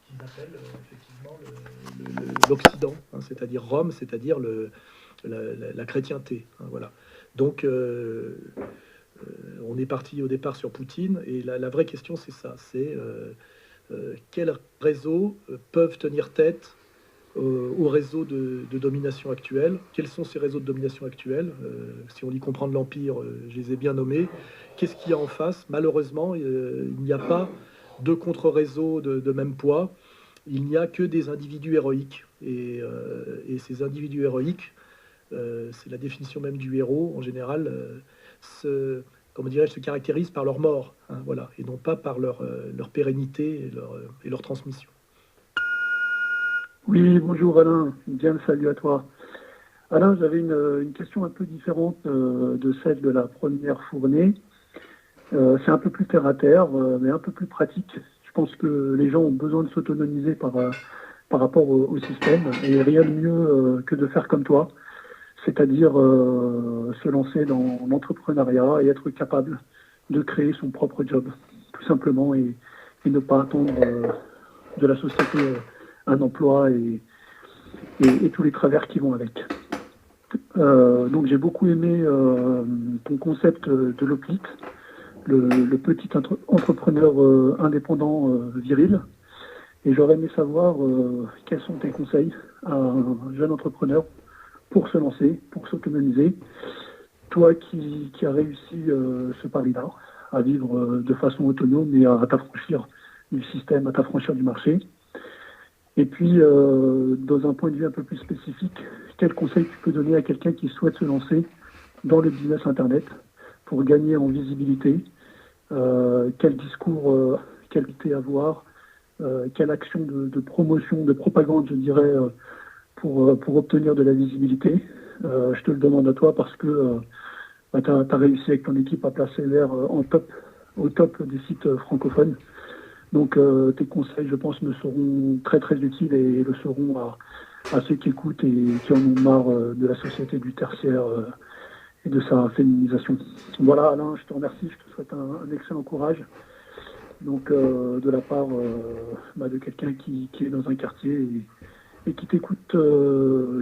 qu'ils appellent effectivement l'Occident, hein, c'est-à-dire Rome, c'est-à-dire la chrétienté. Hein, voilà. Donc, on est parti au départ sur Poutine, et la vraie question, c'est ça, c'est quels réseaux peuvent tenir tête aux réseaux de domination actuels. Quels sont ces réseaux de domination actuels? Si on dit comprendre l'Empire, je les ai bien nommés. Qu'est-ce qu'il y a en face? Malheureusement, il n'y a pas de contre-réseau de même poids. Il n'y a que des individus héroïques. Et ces individus héroïques, c'est la définition même du héros, en général, comment dirais-je, se caractérisent par leur mort, hein, voilà, et non pas par leur pérennité et leur transmission. Oui, bonjour Alain, bien le salut à toi. Alain, j'avais une question un peu différente de celle de la première fournée. C'est un peu plus terre à terre, mais un peu plus pratique. Je pense que les gens ont besoin de s'autonomiser par rapport au système, et rien de mieux que de faire comme toi, c'est-à-dire se lancer dans l'entrepreneuriat et être capable de créer son propre job, tout simplement, et ne pas attendre de la société un emploi et tous les travers qui vont avec. Donc j'ai beaucoup aimé ton concept de l'OPLIT, le petit entrepreneur indépendant viril. Et j'aurais aimé savoir quels sont tes conseils à un jeune entrepreneur pour se lancer, pour s'autonomiser. Toi qui as réussi ce pari-là, à vivre de façon autonome et à t'affranchir du système, à t'affranchir du marché. Et puis, dans un point de vue un peu plus spécifique, quel conseil tu peux donner à quelqu'un qui souhaite se lancer dans le business Internet pour gagner en visibilité? Quel discours, qualité avoir? Quelle action de promotion, de propagande, je dirais, pour obtenir de la visibilité? Je te le demande à toi parce que tu as réussi avec ton équipe à placer l'air au top des sites francophones. Donc tes conseils, je pense, me seront très très utiles et le seront à ceux qui écoutent et qui en ont marre de la société du tertiaire et de sa féminisation. Voilà Alain, je te remercie, je te souhaite un excellent courage. Donc de la part de quelqu'un qui est dans un quartier et qui t'écoute,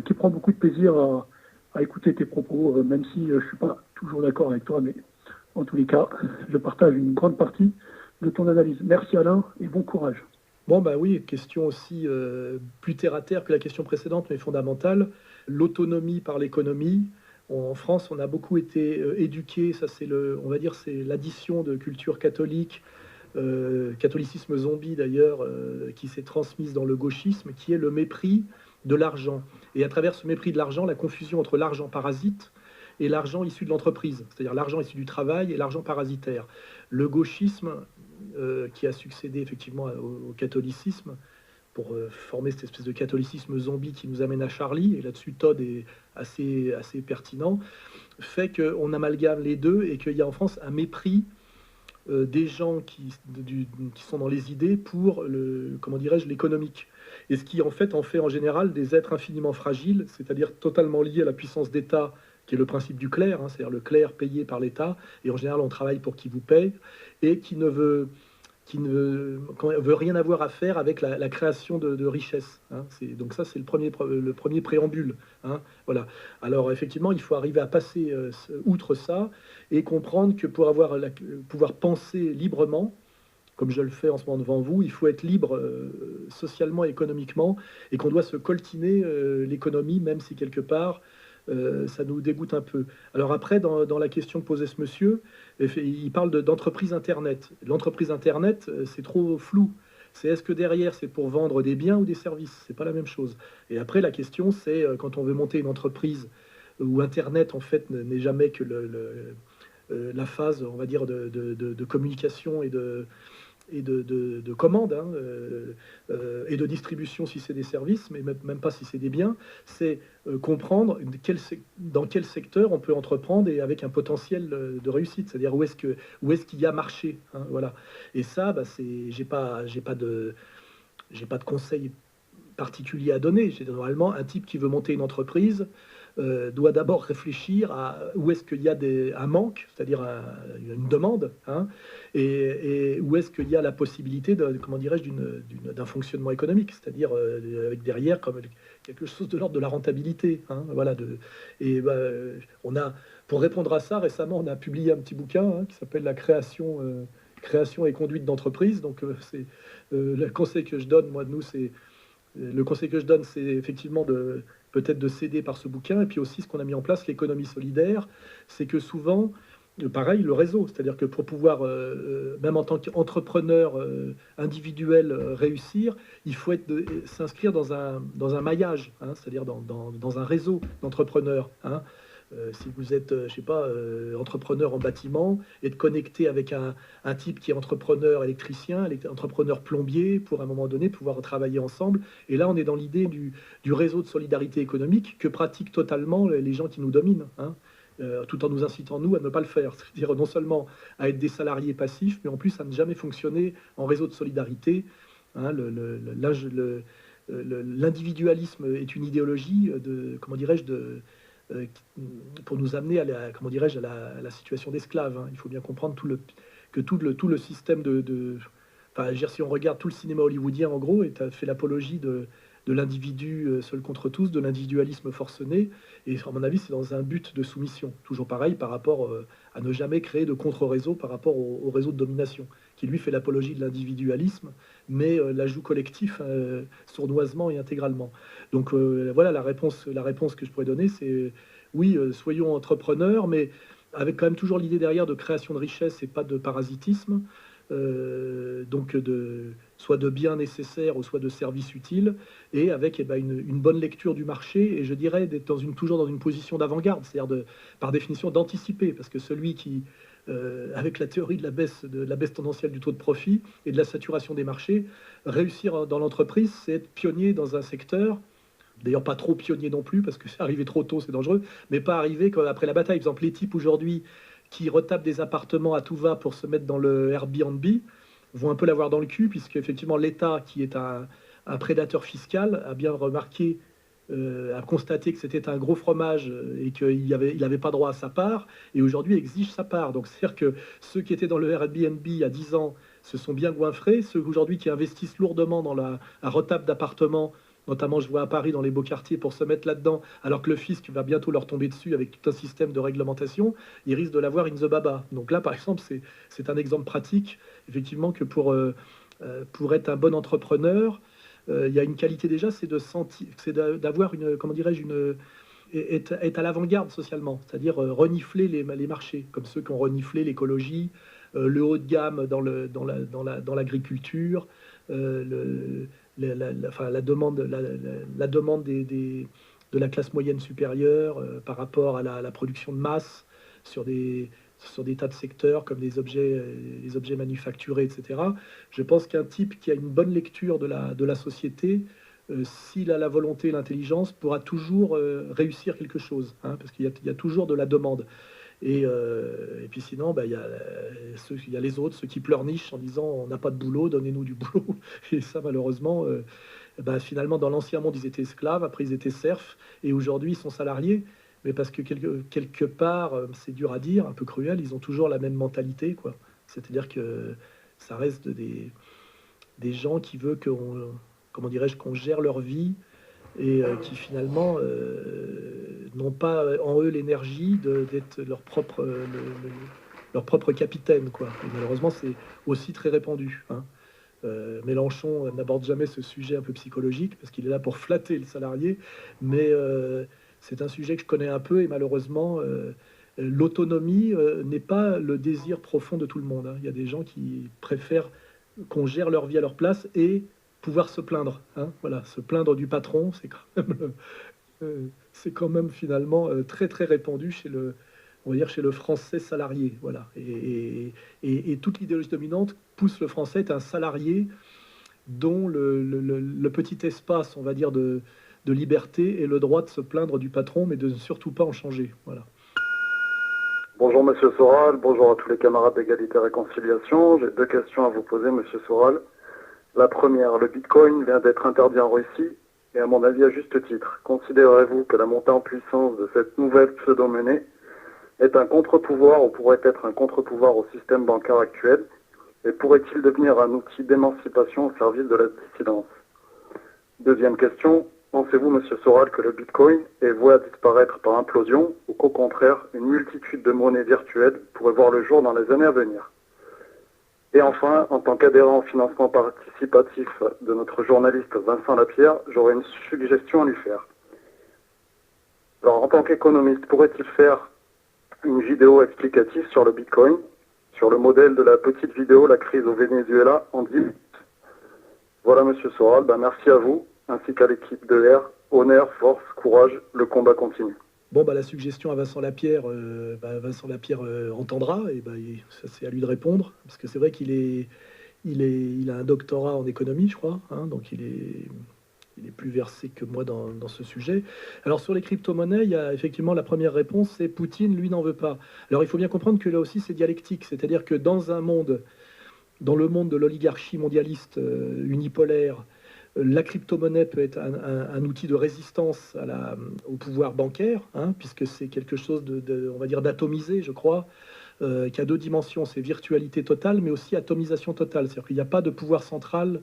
qui prend beaucoup de plaisir à écouter tes propos, même si je ne suis pas toujours d'accord avec toi, mais en tous les cas, je partage une grande partie de ton analyse. Merci Alain et bon courage. Bon, bah oui, question aussi plus terre à terre que la question précédente, mais fondamentale. L'autonomie par l'économie. En France, on a beaucoup été éduqués, ça c'est on va dire, c'est l'addition de culture catholique, catholicisme zombie d'ailleurs, qui s'est transmise dans le gauchisme, qui est le mépris de l'argent. Et à travers ce mépris de l'argent, la confusion entre l'argent parasite et l'argent issu de l'entreprise, c'est-à-dire l'argent issu du travail et l'argent parasitaire. Le gauchisme, qui a succédé effectivement au catholicisme, pour former cette espèce de catholicisme zombie qui nous amène à Charlie, et là-dessus Todd est assez pertinent, fait qu'on amalgame les deux et qu'il y a en France un mépris des gens qui sont dans les idées pour comment dirais-je, l'économique. Et ce qui en fait en général des êtres infiniment fragiles, c'est-à-dire totalement liés à la puissance d'État, qui est le principe du clerc, hein, c'est-à-dire le clerc payé par l'État, et en général on travaille pour qui vous paye, et qui ne veut rien avoir à faire avec la création de richesses. Hein. Donc ça, c'est le premier préambule. Hein. Voilà. Alors effectivement, il faut arriver à passer outre ça et comprendre que pour pouvoir penser librement, comme je le fais en ce moment devant vous, il faut être libre socialement et économiquement, et qu'on doit se coltiner l'économie, même si quelque part, ça nous dégoûte un peu. Alors après, dans la question que posait ce monsieur, il parle d'entreprise Internet. L'entreprise Internet, c'est trop flou. C'est est-ce que derrière, c'est pour vendre des biens ou des services? C'est pas la même chose. Et après, la question, c'est quand on veut monter une entreprise où Internet, en fait, n'est jamais que la phase, on va dire, de communication et de commande, hein, et de distribution si c'est des services, mais même pas si c'est des biens, c'est comprendre dans quel secteur on peut entreprendre et avec un potentiel de réussite, c'est-à-dire où est-ce qu'il y a marché, hein, voilà. Et ça, bah, j'ai pas de conseils particulier à donner. J'ai normalement un type qui veut monter une entreprise, doit d'abord réfléchir à où est-ce qu'il y a un manque, c'est-à-dire une demande, hein, et où est-ce qu'il y a la possibilité comment dirais-je, d'un fonctionnement économique, c'est-à-dire avec derrière comme quelque chose de l'ordre de la rentabilité, hein, voilà. Et on a, pour répondre à ça, récemment, on a publié un petit bouquin, hein, qui s'appelle La création et conduite d'entreprise. Donc, c'est le conseil que je donne, moi, de nous, c'est le conseil que je donne, c'est effectivement peut-être de s'aider par ce bouquin. Et puis aussi, ce qu'on a mis en place, l'économie solidaire, c'est que souvent, pareil, le réseau, c'est-à-dire que pour pouvoir, même en tant qu'entrepreneur individuel, réussir, il faut s'inscrire dans un maillage, hein, c'est-à-dire dans un réseau d'entrepreneurs, hein. Si vous êtes, je sais pas, entrepreneur en bâtiment, et de connecter avec un type qui est entrepreneur électricien, entrepreneur plombier, pour à un moment donné pouvoir travailler ensemble. Et là, on est dans l'idée du réseau de solidarité économique que pratiquent totalement les gens qui nous dominent, hein, tout en nous incitant, nous, à ne pas le faire. C'est-à-dire non seulement à être des salariés passifs, mais en plus à ne jamais fonctionner en réseau de solidarité, hein. L'individualisme est une idéologie comment dirais-je, pour nous amener à comment dirais-je, à la situation d'esclave, hein. Il faut bien comprendre que tout le système enfin, je veux dire, si on regarde tout le cinéma hollywoodien, en gros, et fait l'apologie de l'individu seul contre tous, de l'individualisme forcené, et à mon avis, c'est dans un but de soumission. Toujours pareil par rapport à ne jamais créer de contre-réseau par rapport au réseau de domination, qui lui fait l'apologie de l'individualisme, mais l'ajout collectif sournoisement et intégralement. Donc voilà la réponse que je pourrais donner, c'est oui, soyons entrepreneurs, mais avec quand même toujours l'idée derrière de création de richesse et pas de parasitisme, donc soit de biens nécessaires ou soit de services utiles, et avec une bonne lecture du marché, et je dirais d'être toujours dans une position d'avant-garde, c'est-à-dire par définition d'anticiper, parce que celui qui, avec la théorie de la baisse tendancielle du taux de profit et de la saturation des marchés, réussir dans l'entreprise, c'est être pionnier dans un secteur. D'ailleurs, pas trop pionnier non plus, parce que c'est arrivé trop tôt, c'est dangereux, mais pas arriver après la bataille. Par exemple, les types aujourd'hui qui retapent des appartements à tout va pour se mettre dans le Airbnb vont un peu l'avoir dans le cul, puisque effectivement l'État, qui est un prédateur fiscal, a bien remarqué, a constaté que c'était un gros fromage et qu'il n'avait pas droit à sa part, et aujourd'hui exige sa part. Donc c'est-à-dire que ceux qui étaient dans le Airbnb il y a 10 ans se sont bien goinfrés, ceux aujourd'hui qui investissent lourdement dans la retape d'appartements, notamment je vois à Paris dans les beaux quartiers, pour se mettre là-dedans, alors que le fisc va bientôt leur tomber dessus avec tout un système de réglementation, ils risquent de l'avoir in the baba. Donc là, par exemple, c'est un exemple pratique, effectivement, que pour être un bon entrepreneur, il y a une qualité déjà, c'est d'avoir comment dirais-je, être à l'avant-garde socialement, c'est-à-dire renifler les marchés, comme ceux qui ont reniflé l'écologie, le haut de gamme dans l'agriculture, la demande de la classe moyenne supérieure par rapport à la production de masse sur des tas de secteurs comme les objets manufacturés, etc. Je pense qu'un type qui a une bonne lecture de la société, s'il a la volonté et l'intelligence, pourra toujours réussir quelque chose, hein, parce qu'il y a toujours de la demande. Et puis sinon, il y a les autres, ceux qui pleurnichent en disant on n'a pas de boulot, donnez-nous du boulot. Et ça, malheureusement, finalement, dans l'ancien monde, ils étaient esclaves, après ils étaient serfs, et aujourd'hui, ils sont salariés. Mais parce que quelque part, c'est dur à dire, un peu cruel, ils ont toujours la même mentalité, quoi. C'est-à-dire que ça reste des gens qui veulent comment dirais-je, qu'on gère leur vie, et qui finalement n'ont pas en eux l'énergie d'être leur propre capitaine, quoi. Et malheureusement, c'est aussi très répandu, hein. Mélenchon n'aborde jamais ce sujet un peu psychologique, parce qu'il est là pour flatter le salarié, mais c'est un sujet que je connais un peu, et malheureusement, l'autonomie n'est pas le désir profond de tout le monde, hein. Il y a des gens qui préfèrent qu'on gère leur vie à leur place et pouvoir se plaindre, hein. Voilà, se plaindre du patron, c'est quand même finalement très très répandu on va dire chez le français salarié, voilà. Et toute l'idéologie dominante pousse le français à être un salarié dont le petit espace, on va dire, de liberté et le droit de se plaindre du patron, mais de ne surtout pas en changer, voilà. Bonjour Monsieur Soral, bonjour à tous les camarades d'égalité et réconciliation. J'ai 2 questions à vous poser, Monsieur Soral. La première, le Bitcoin vient d'être interdit en Russie. Et à mon avis, à juste titre, considérez-vous que la montée en puissance de cette nouvelle pseudo-monnaie est un contre-pouvoir ou pourrait être un contre-pouvoir au système bancaire actuel et pourrait-il devenir un outil d'émancipation au service de la dissidence? Deuxième question, pensez-vous, Monsieur Soral, que le Bitcoin est voué à disparaître par implosion ou qu'au contraire, une multitude de monnaies virtuelles pourrait voir le jour dans les années à venir? Et enfin, en tant qu'adhérent au financement participatif de notre journaliste Vincent Lapierre, j'aurais une suggestion à lui faire. Alors, en tant qu'économiste, pourrait-il faire une vidéo explicative sur le Bitcoin, sur le modèle de la petite vidéo La crise au Venezuela en 10 minutes? Voilà, Monsieur Soral, merci à vous, ainsi qu'à l'équipe de R. Honneur, force, courage, le combat continue. Bon, la suggestion à Vincent Lapierre, entendra, et ça c'est à lui de répondre, parce que c'est vrai il a un doctorat en économie, je crois, hein, donc il est plus versé que moi dans ce sujet. Alors sur les crypto-monnaies, il y a effectivement la première réponse, c'est Poutine, lui, n'en veut pas. Alors il faut bien comprendre que là aussi c'est dialectique, c'est-à-dire que dans le monde de l'oligarchie mondialiste unipolaire, la crypto-monnaie peut être un outil de résistance au pouvoir bancaire, hein, puisque c'est quelque chose on va dire, d'atomisé, je crois, qui a deux dimensions, c'est virtualité totale, mais aussi atomisation totale. C'est-à-dire qu'il n'y a pas de pouvoir central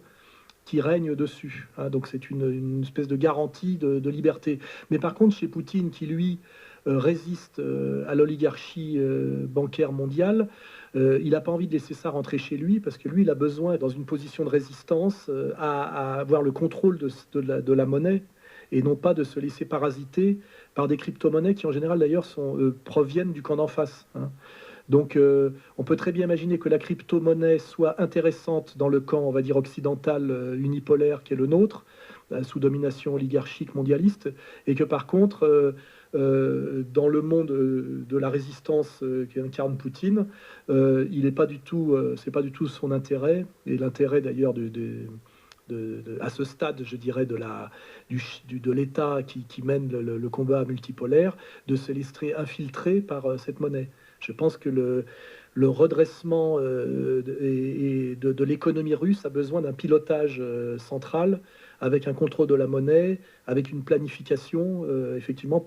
qui règne dessus, hein, donc c'est une espèce de garantie de liberté. Mais par contre, chez Poutine, qui lui résiste à l'oligarchie bancaire mondiale, il n'a pas envie de laisser ça rentrer chez lui, parce que lui, il a besoin, dans une position de résistance, à avoir le contrôle de la monnaie, et non pas de se laisser parasiter par des crypto-monnaies qui, en général, d'ailleurs, proviennent du camp d'en face, hein. Donc, on peut très bien imaginer que la crypto-monnaie soit intéressante dans le camp, on va dire, occidental, unipolaire, qui est le nôtre, sous domination oligarchique mondialiste, et que par contre, dans le monde de la résistance qu'incarne Poutine, il n'est pas du tout, c'est pas du tout son intérêt, et l'intérêt d'ailleurs à ce stade, je dirais, de l'État qui mène le combat multipolaire, de se laisser infiltrer par cette monnaie. Je pense que le redressement de l'économie russe a besoin d'un pilotage central, avec un contrôle de la monnaie, avec une planification, effectivement,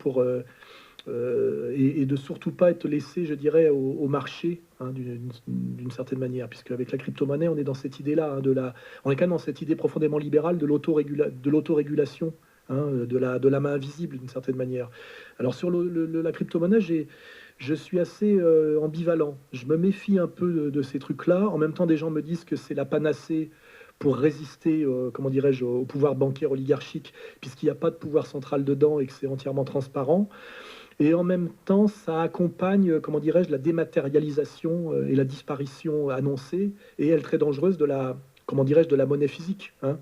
et de surtout pas être laissé, je dirais, au marché, hein, d'une certaine manière, puisque avec la crypto-monnaie, on est dans cette idée-là, hein, on est quand même dans cette idée profondément libérale de l'autorégulation, hein, de la main invisible, d'une certaine manière. Alors sur la crypto-monnaie, je suis assez ambivalent. Je me méfie un peu de ces trucs-là. En même temps, des gens me disent que c'est la panacée pour résister, comment dirais-je, au pouvoir bancaire oligarchique, puisqu'il n'y a pas de pouvoir central dedans et que c'est entièrement transparent. Et en même temps, ça accompagne, comment dirais-je, la dématérialisation et la disparition annoncée, et elle très dangereuse comment dirais-je, de la monnaie physique, hein.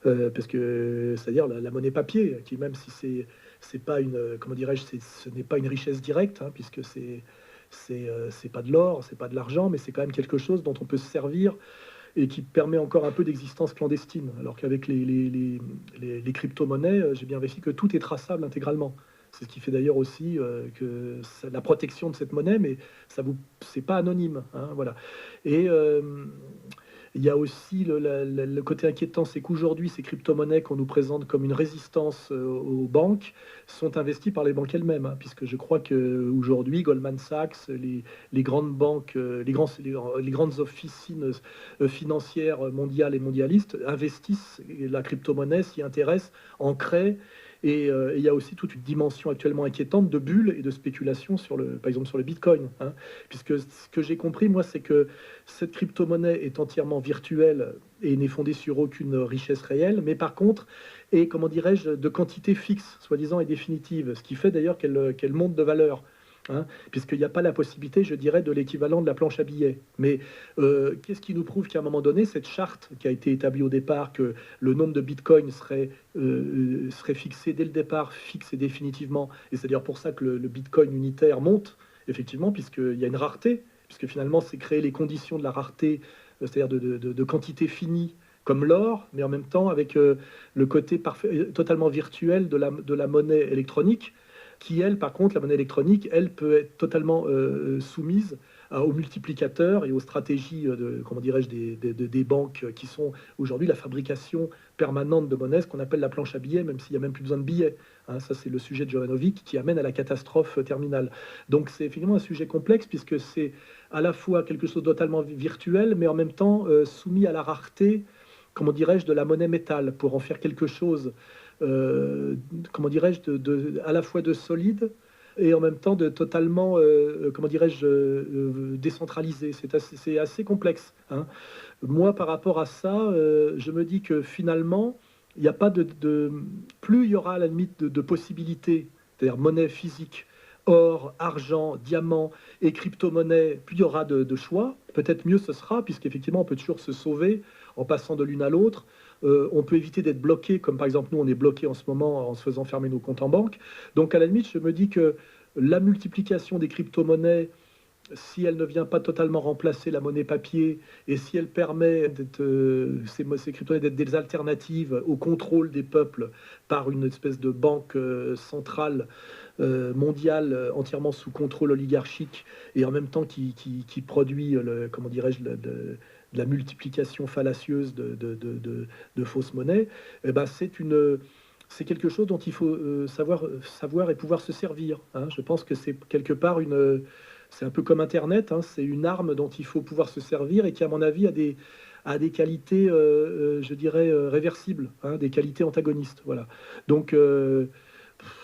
Parce que, c'est-à-dire la monnaie papier, qui même si c'est pas une, comment dirais-je, ce n'est pas une richesse directe, hein, puisque c'est pas de l'or, c'est pas de l'argent, mais c'est quand même quelque chose dont on peut se servir et qui permet encore un peu d'existence clandestine. Alors qu'avec les crypto-monnaies, j'ai bien vérifié que tout est traçable intégralement. C'est ce qui fait d'ailleurs aussi la protection de cette monnaie, mais c'est pas anonyme, hein, voilà. Et il y a aussi le côté inquiétant, c'est qu'aujourd'hui, ces crypto-monnaies qu'on nous présente comme une résistance aux banques sont investies par les banques elles-mêmes, hein, puisque je crois qu'aujourd'hui, Goldman Sachs, les grandes banques, les grandes officines financières mondiales et mondialistes investissent la crypto-monnaie, s'y intéressent, en créent. Et il y a aussi toute une dimension actuellement inquiétante de bulles et de spéculation par exemple sur le Bitcoin, hein, puisque ce que j'ai compris, moi, c'est que cette crypto-monnaie est entièrement virtuelle et n'est fondée sur aucune richesse réelle, mais par contre est, comment dirais-je, de quantité fixe, soi-disant, et définitive, ce qui fait d'ailleurs qu'elle monte de valeur, hein, puisqu'il n'y a pas la possibilité, je dirais, de l'équivalent de la planche à billets. Mais qu'est-ce qui nous prouve qu'à un moment donné, cette charte qui a été établie au départ, que le nombre de bitcoins serait fixé dès le départ, fixe et définitivement, et c'est d'ailleurs pour ça que le bitcoin unitaire monte, effectivement, puisqu'il y a une rareté, puisque finalement, c'est créer les conditions de la rareté, c'est-à-dire de quantité finie, comme l'or, mais en même temps avec le côté totalement virtuel de la monnaie électronique, qui, elle, par contre, la monnaie électronique, elle peut être totalement soumise aux multiplicateurs et aux stratégies comment dirais-je, des banques qui sont aujourd'hui la fabrication permanente de monnaie, ce qu'on appelle la planche à billets, même s'il n'y a même plus besoin de billets. Hein, ça, c'est le sujet de Jovanovic qui amène à la catastrophe terminale. Donc, c'est effectivement un sujet complexe puisque c'est à la fois quelque chose de totalement virtuel, mais en même temps soumis à la rareté, comment dirais-je, de la monnaie métal pour en faire quelque chose, comment dirais-je, à la fois de solide et en même temps de totalement, comment dirais-je, décentralisé. C'est assez complexe. Hein. Moi, par rapport à ça, je me dis que finalement, il n'y a pas plus il y aura à la limite de possibilités, c'est-à-dire monnaie physique, or, argent, diamant et crypto-monnaie, plus il y aura de choix, peut-être mieux ce sera, puisqu'effectivement, on peut toujours se sauver en passant de l'une à l'autre. On peut éviter d'être bloqué, comme par exemple nous, on est bloqué en ce moment en se faisant fermer nos comptes en banque. Donc, à la limite, je me dis que la multiplication des crypto-monnaies, si elle ne vient pas totalement remplacer la monnaie papier et si elle permet ces crypto-monnaies d'être des alternatives au contrôle des peuples par une espèce de banque centrale mondiale entièrement sous contrôle oligarchique et en même temps qui produit, comment dirais-je, de la multiplication fallacieuse de fausses monnaies, eh ben c'est quelque chose dont il faut savoir et pouvoir se servir. Hein. Je pense que c'est quelque part c'est un peu comme Internet, hein, c'est une arme dont il faut pouvoir se servir et qui, à mon avis, a des qualités, je dirais, réversibles, hein, des qualités antagonistes. Voilà. Donc,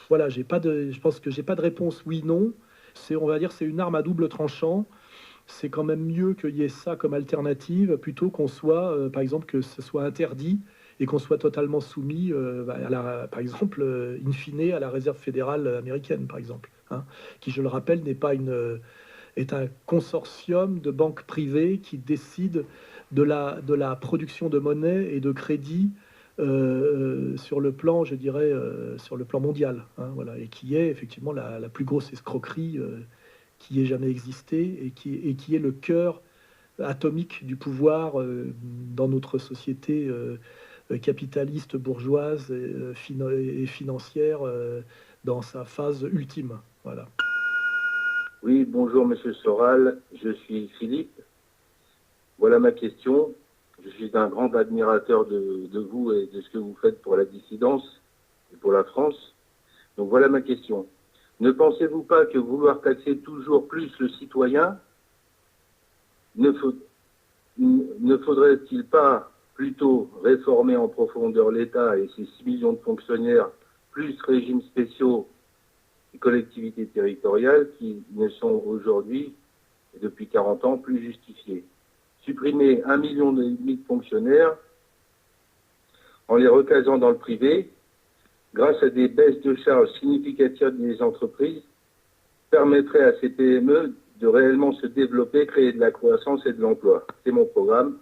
voilà, je pense que j'ai pas de réponse oui, non. On va dire, c'est une arme à double tranchant. C'est quand même mieux qu'il y ait ça comme alternative plutôt qu'on soit, par exemple, que ce soit interdit et qu'on soit totalement soumis, par exemple, in fine, à la réserve fédérale américaine, par exemple, hein, qui, je le rappelle, est un consortium de banques privées qui décide de la production de monnaie et de crédit sur le plan, je dirais, sur le plan mondial, hein, voilà, et qui est effectivement la plus grosse escroquerie qui ait jamais existé et qui est le cœur atomique du pouvoir dans notre société capitaliste, bourgeoise et financière dans sa phase ultime. Voilà. Oui, bonjour Monsieur Soral, je suis Philippe. Voilà ma question. Je suis un grand admirateur de vous et de ce que vous faites pour la dissidence et pour la France. Donc voilà ma question. Ne pensez-vous pas que vouloir taxer toujours plus le citoyen, ne faudrait-il pas plutôt réformer en profondeur l'État et ses 6 millions de fonctionnaires, plus régimes spéciaux et collectivités territoriales qui ne sont aujourd'hui, et depuis 40 ans, plus justifiés? Supprimer 1,5 million de fonctionnaires en les recasant dans le privé, grâce à des baisses de charges significatives des entreprises, permettrait à ces PME de réellement se développer, créer de la croissance et de l'emploi. C'est mon programme,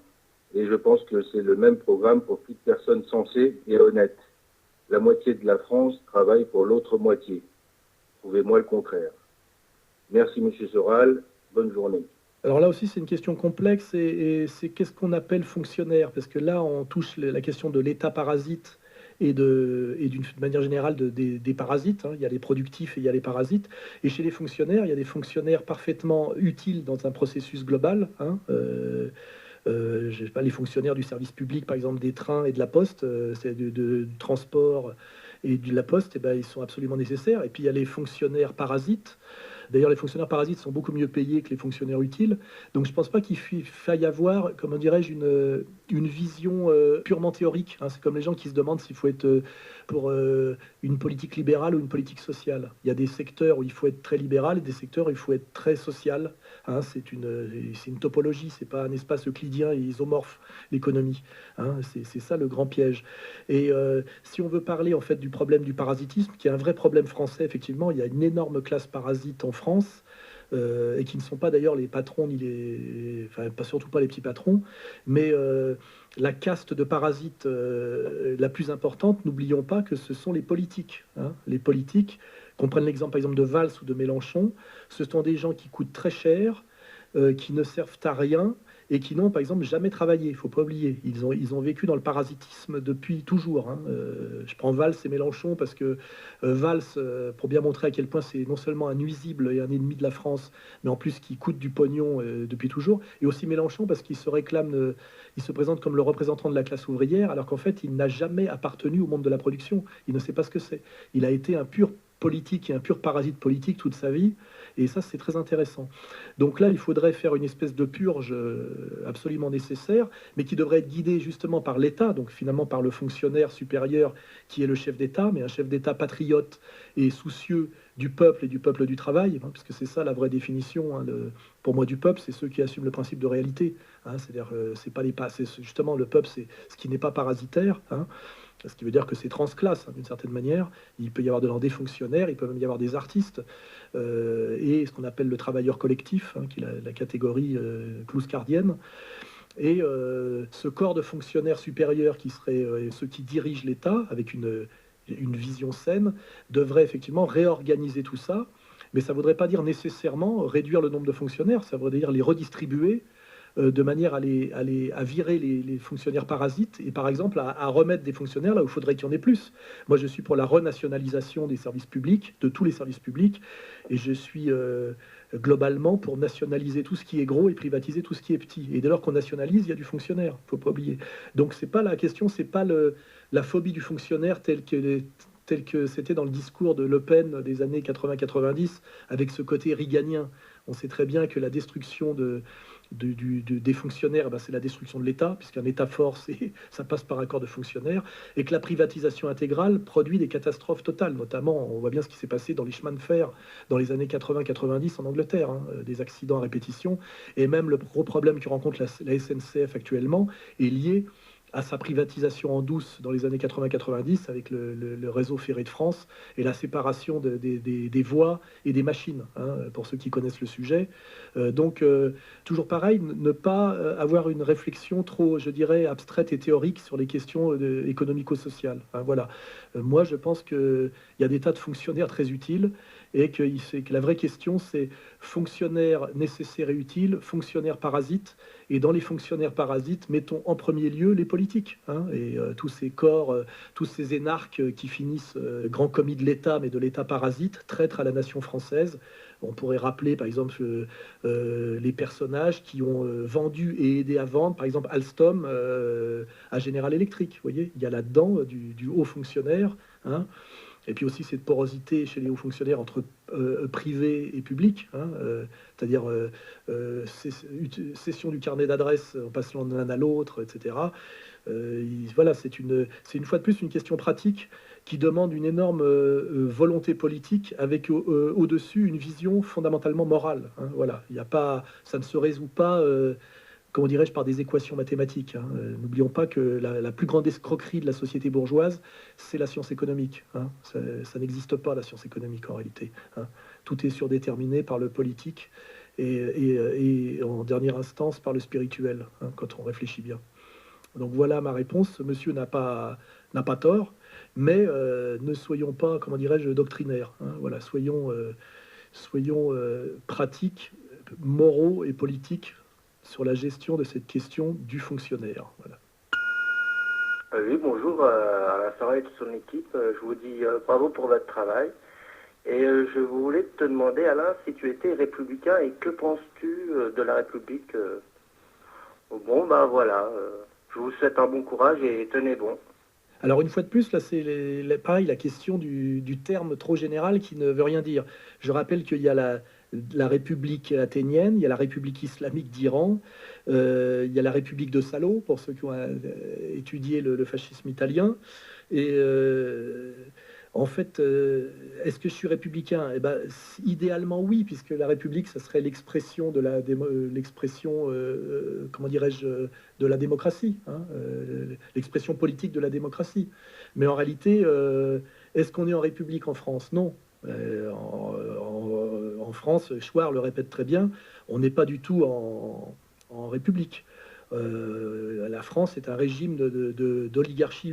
et je pense que c'est le même programme pour toute personne sensée et honnête. La moitié de la France travaille pour l'autre moitié. Prouvez-moi le contraire. Merci, M. Soral. Bonne journée. Alors là aussi, c'est une question complexe et c'est qu'est-ce qu'on appelle fonctionnaire? Parce que là, on touche la question de l'État parasite et d'une manière générale des parasites. Hein. Il y a les productifs et il y a les parasites. Et chez les fonctionnaires, il y a des fonctionnaires parfaitement utiles dans un processus global. Hein. Je sais pas, les fonctionnaires du service public, par exemple des trains et de la poste, c'est du transport et de la poste, et ben, ils sont absolument nécessaires. Et puis il y a les fonctionnaires parasites. D'ailleurs, les fonctionnaires parasites sont beaucoup mieux payés que les fonctionnaires utiles. Donc, je ne pense pas qu'il faille avoir, comment dirais-je, une vision purement théorique. Hein. C'est comme les gens qui se demandent s'il faut être pour une politique libérale ou une politique sociale. Il y a des secteurs où il faut être très libéral et des secteurs où il faut être très social. Hein. C'est une topologie, c'est pas un espace euclidien et isomorphe, l'économie. Hein. C'est ça le grand piège. Et si on veut parler en fait du problème du parasitisme, qui est un vrai problème français, effectivement, il y a une énorme classe parasite en France, et qui ne sont pas d'ailleurs les patrons, surtout pas les petits patrons, mais la caste de parasites la plus importante, n'oublions pas que ce sont les politiques. Hein. Les politiques, qu'on prenne l'exemple par exemple de Valls ou de Mélenchon, ce sont des gens qui coûtent très cher, qui ne servent à rien et qui n'ont, par exemple, jamais travaillé. Il ne faut pas oublier. Ils ont vécu dans le parasitisme depuis toujours. Hein. Je prends Valls et Mélenchon parce que Valls, pour bien montrer à quel point c'est non seulement un nuisible et un ennemi de la France, mais en plus qui coûte du pognon depuis toujours, et aussi Mélenchon parce qu'il se réclame, il se présente comme le représentant de la classe ouvrière, alors qu'en fait, il n'a jamais appartenu au monde de la production. Il ne sait pas ce que c'est. Il a été un pur politique et un pur parasite politique toute sa vie, et ça c'est très intéressant. Donc là il faudrait faire une espèce de purge absolument nécessaire, mais qui devrait être guidée justement par l'État, donc finalement par le fonctionnaire supérieur qui est le chef d'État, mais un chef d'État patriote et soucieux du peuple et du peuple du travail, hein, parce que c'est ça la vraie définition, hein, pour moi du peuple, c'est ceux qui assument le principe de réalité, hein, c'est-à-dire c'est pas c'est justement le peuple, c'est ce qui n'est pas parasitaire, hein, ce qui veut dire que c'est transclasse, hein, d'une certaine manière. Il peut y avoir des fonctionnaires, il peut même y avoir des artistes, et ce qu'on appelle le travailleur collectif, hein, qui est la catégorie clouscardienne. Et ce corps de fonctionnaires supérieurs qui seraient ceux qui dirigent l'État, avec une vision saine, devrait effectivement réorganiser tout ça. Mais ça ne voudrait pas dire nécessairement réduire le nombre de fonctionnaires, ça voudrait dire les redistribuer de manière à virer les fonctionnaires parasites et par exemple à remettre des fonctionnaires là où il faudrait qu'il y en ait plus. Moi je suis pour la renationalisation des services publics, de tous les services publics, et je suis globalement pour nationaliser tout ce qui est gros et privatiser tout ce qui est petit. Et dès lors qu'on nationalise, il y a du fonctionnaire, il ne faut pas oublier. Donc c'est pas la question, c'est pas la phobie du fonctionnaire telle que c'était dans le discours de Le Pen des années 80-90, avec ce côté reaganien. On sait très bien que la destruction des fonctionnaires, c'est la destruction de l'État, puisqu'un État fort, ça passe par accord de fonctionnaires, et que la privatisation intégrale produit des catastrophes totales, notamment, on voit bien ce qui s'est passé dans les chemins de fer dans les années 80-90 en Angleterre, hein, des accidents à répétition, et même le gros problème que rencontre la SNCF actuellement est lié à sa privatisation en douce dans les années 80-90 avec le réseau ferré de France et la séparation des voies et des machines, hein, pour ceux qui connaissent le sujet. Donc, toujours pareil, ne pas avoir une réflexion trop, je dirais, abstraite et théorique sur les questions économico-sociales. Hein, voilà. Moi, je pense qu'il y a des tas de fonctionnaires très utiles et que la vraie question, c'est fonctionnaires nécessaires et utiles, fonctionnaires parasites. Et dans les fonctionnaires parasites, mettons en premier lieu les politiques, hein, et tous ces corps, tous ces énarques qui finissent grands commis de l'État, mais de l'État parasite, traîtres à la nation française. On pourrait rappeler, par exemple, les personnages qui ont vendu et aidé à vendre, par exemple, Alstom à General Electric. Vous voyez, il y a là-dedans du haut fonctionnaire, hein. Et puis aussi cette porosité chez les hauts fonctionnaires entre privé et public, hein, c'est-à-dire cession du carnet d'adresse en passant de l'un à l'autre, etc. Voilà, c'est une fois de plus une question pratique qui demande une énorme volonté politique avec au-dessus une vision fondamentalement morale. Hein, voilà, il y a pas, ça ne se résout pas. Comment dirais-je, par des équations mathématiques. Hein. N'oublions pas que la plus grande escroquerie de la société bourgeoise, c'est la science économique. Hein. Ça n'existe pas, la science économique, en réalité. Hein. Tout est surdéterminé par le politique et en dernière instance, par le spirituel, hein, quand on réfléchit bien. Donc voilà ma réponse. Monsieur n'a pas tort, mais ne soyons pas, comment dirais-je, doctrinaires. Hein. Voilà, soyons pratiques, moraux et politiques sur la gestion de cette question du fonctionnaire. Voilà. Oui, bonjour à la Sarah et toute son équipe. Je vous dis bravo pour votre travail. Et je voulais te demander, Alain, si tu étais républicain et que penses-tu de la République Bon, ben voilà, je vous souhaite un bon courage et tenez bon. Alors une fois de plus, là c'est pareil, la question du terme trop général qui ne veut rien dire. Je rappelle qu'il y a la République athénienne, il y a la République islamique d'Iran, il y a la République de Salo, pour ceux qui ont étudié le fascisme italien. Et en fait, est-ce que je suis républicain? Eh ben, idéalement oui, puisque la République, ça serait l'expression de comment dirais-je, de la démocratie, hein, l'expression politique de la démocratie. Mais en réalité, est-ce qu'on est en République en France? Non. En France, Chouard le répète très bien, on n'est pas du tout en République. La France est un régime d'oligarchie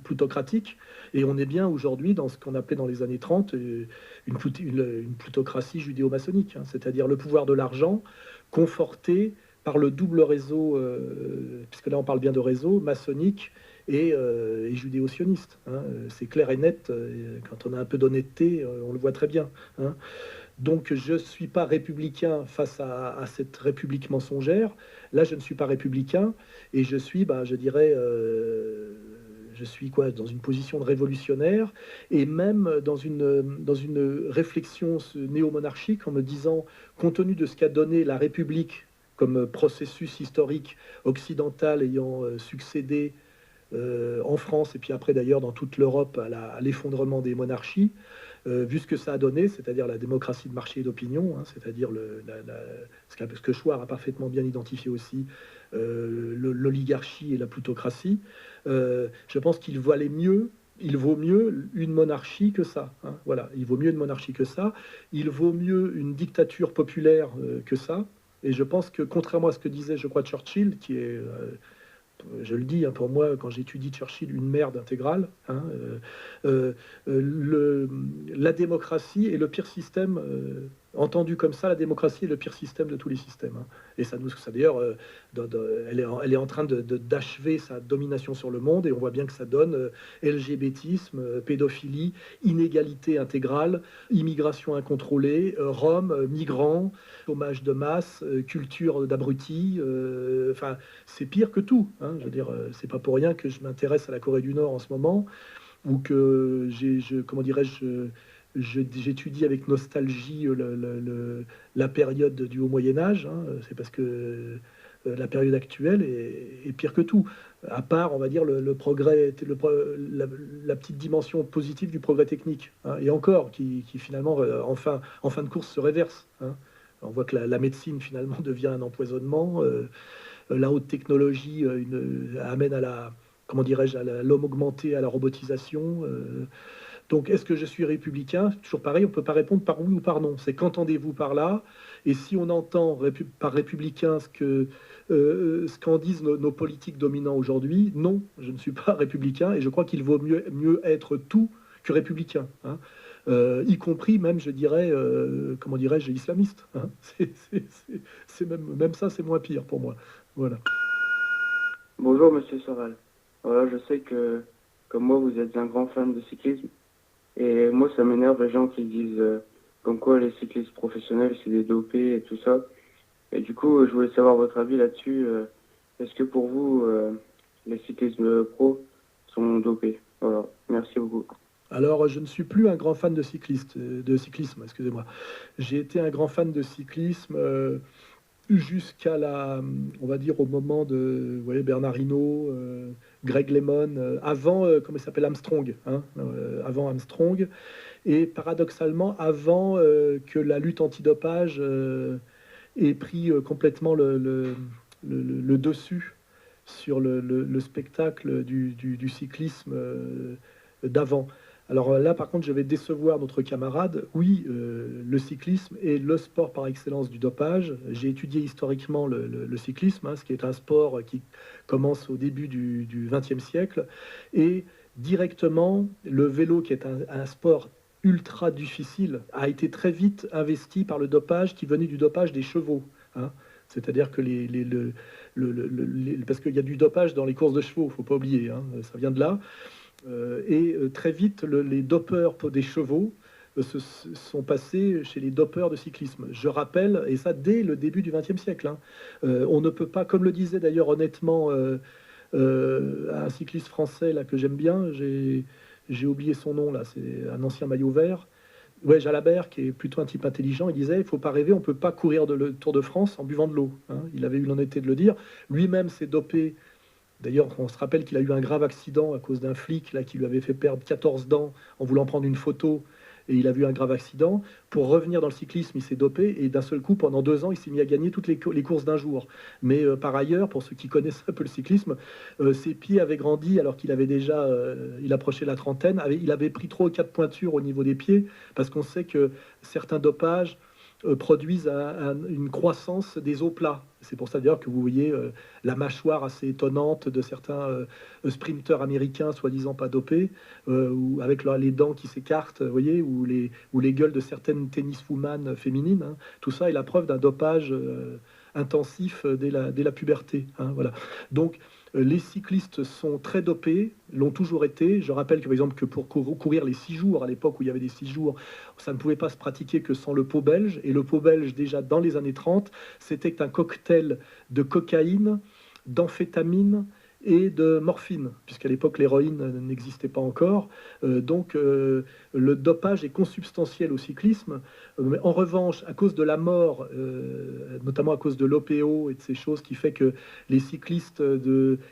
plutocratique, et on est bien aujourd'hui dans ce qu'on appelait dans les années 30 une plutocratie judéo-maçonnique, hein, c'est-à-dire le pouvoir de l'argent conforté par le double réseau, puisque là on parle bien de réseau, maçonnique et judéo-sioniste. Hein. C'est clair et net, quand on a un peu d'honnêteté, on le voit très bien. Hein. Donc je ne suis pas républicain face à cette république mensongère. Là, je ne suis pas républicain et je suis, je dirais, je suis quoi, dans une position de révolutionnaire et même dans une réflexion néo-monarchique en me disant, compte tenu de ce qu'a donné la République comme processus historique occidental ayant succédé en France et puis après d'ailleurs dans toute l'Europe à l'effondrement des monarchies, vu ce que ça a donné, c'est-à-dire la démocratie de marché et d'opinion, hein, c'est-à-dire ce que Chouard a parfaitement bien identifié aussi, l'oligarchie et la plutocratie, je pense qu'il valait mieux, il vaut mieux une monarchie que ça. Hein, voilà, il vaut mieux une monarchie que ça. Il vaut mieux une dictature populaire que ça. Et je pense que, contrairement à ce que disait, je crois, Churchill, qui est je le dis, hein, pour moi, quand j'étudie Churchill, une merde intégrale. Hein, la démocratie est le pire système, entendu comme ça, la démocratie est le pire système de tous les systèmes. Hein. Et ça d'ailleurs, elle est en train d'achever sa domination sur le monde, et on voit bien que ça donne LGBTisme, pédophilie, inégalité intégrale, immigration incontrôlée, Rome, migrants, chômage de masse, culture d'abrutis, enfin, c'est pire que tout. Hein, je veux dire, c'est pas pour rien que je m'intéresse à la Corée du Nord en ce moment, ou que j'étudie avec nostalgie la période du Haut Moyen-Âge. Hein, c'est parce que la période actuelle est pire que tout. À part, on va dire, le progrès, la petite dimension positive du progrès technique. Hein, et encore, qui finalement, en fin de course, se réverse. Hein. On voit que la médecine, finalement, devient un empoisonnement. La haute technologie amène à l'homme augmenté, à la robotisation. Donc, est-ce que je suis républicain? Toujours pareil, on ne peut pas répondre par oui ou par non. C'est qu'entendez-vous par là? Et si on entend par républicain ce qu'en disent nos politiques dominants aujourd'hui, non, je ne suis pas républicain et je crois qu'il vaut mieux être tout que républicain. Hein. Y compris même, je dirais, comment dirais-je, islamiste. Hein. C'est même ça, c'est moins pire pour moi. Voilà. Bonjour Monsieur Soral. Voilà, je sais que, comme moi, vous êtes un grand fan de cyclisme. Et moi, ça m'énerve les gens qui disent comme quoi les cyclistes professionnels, c'est des dopés et tout ça. Et du coup, je voulais savoir votre avis là-dessus. Est-ce que pour vous, les cyclismes pro sont dopés? Voilà, merci beaucoup. Alors, je ne suis plus un grand fan de cyclisme, excusez-moi. J'ai été un grand fan de cyclisme jusqu'à on va dire, au moment de, vous voyez, Bernard Hinault, Greg LeMond, avant, comment il s'appelle, Armstrong, hein, avant Armstrong, et paradoxalement, avant que la lutte antidopage ait pris complètement le dessus sur le spectacle du cyclisme d'avant. Alors là, par contre, je vais décevoir notre camarade. Oui, le cyclisme est le sport par excellence du dopage. J'ai étudié historiquement le cyclisme, hein, ce qui est un sport qui commence au début du XXe siècle. Et directement, le vélo, qui est un sport ultra difficile, a été très vite investi par le dopage qui venait du dopage des chevaux. Hein. C'est-à-dire que parce qu'il y a du dopage dans les courses de chevaux, il ne faut pas oublier, hein, ça vient de là. Et très vite, les dopeurs des chevaux se sont passés chez les dopeurs de cyclisme. Je rappelle, et ça dès le début du XXe siècle, hein, on ne peut pas, comme le disait d'ailleurs honnêtement un cycliste français là, que j'aime bien, j'ai oublié son nom, là, c'est un ancien maillot vert, ouais, Jalabert, qui est plutôt un type intelligent, il disait, il ne faut pas rêver, on ne peut pas courir le Tour de France en buvant de l'eau. Hein. Il avait eu l'honnêteté de le dire. Lui-même s'est dopé. D'ailleurs, on se rappelle qu'il a eu un grave accident à cause d'un flic là, qui lui avait fait perdre 14 dents en voulant prendre une photo. Et il a eu un grave accident. Pour revenir dans le cyclisme, il s'est dopé. Et d'un seul coup, pendant 2 ans, il s'est mis à gagner toutes les courses d'un jour. Mais par ailleurs, pour ceux qui connaissent un peu le cyclisme, ses pieds avaient grandi alors qu'il avait déjà... il approchait la trentaine. Il avait pris 3 ou 4 pointures au niveau des pieds. Parce qu'on sait que certains dopages produisent une croissance des os plats. C'est pour ça d'ailleurs que vous voyez la mâchoire assez étonnante de certains sprinteurs américains soi-disant pas dopés, ou avec les dents qui s'écartent, vous voyez, ou les gueules de certaines tenniswoman féminines. Hein. Tout ça est la preuve d'un dopage intensif dès la puberté. Hein, voilà. Donc, les cyclistes sont très dopés, l'ont toujours été. Je rappelle que, par exemple, que pour courir les 6 jours, à l'époque où il y avait des 6 jours, ça ne pouvait pas se pratiquer que sans le pot belge. Et le pot belge, déjà dans les années 30, c'était un cocktail de cocaïne, d'amphétamine et de morphine, puisqu'à l'époque l'héroïne n'existait pas encore. Donc le dopage est consubstantiel au cyclisme. Mais en revanche, à cause de la mort, notamment à cause de l'OPO et de ces choses, qui fait que les cyclistes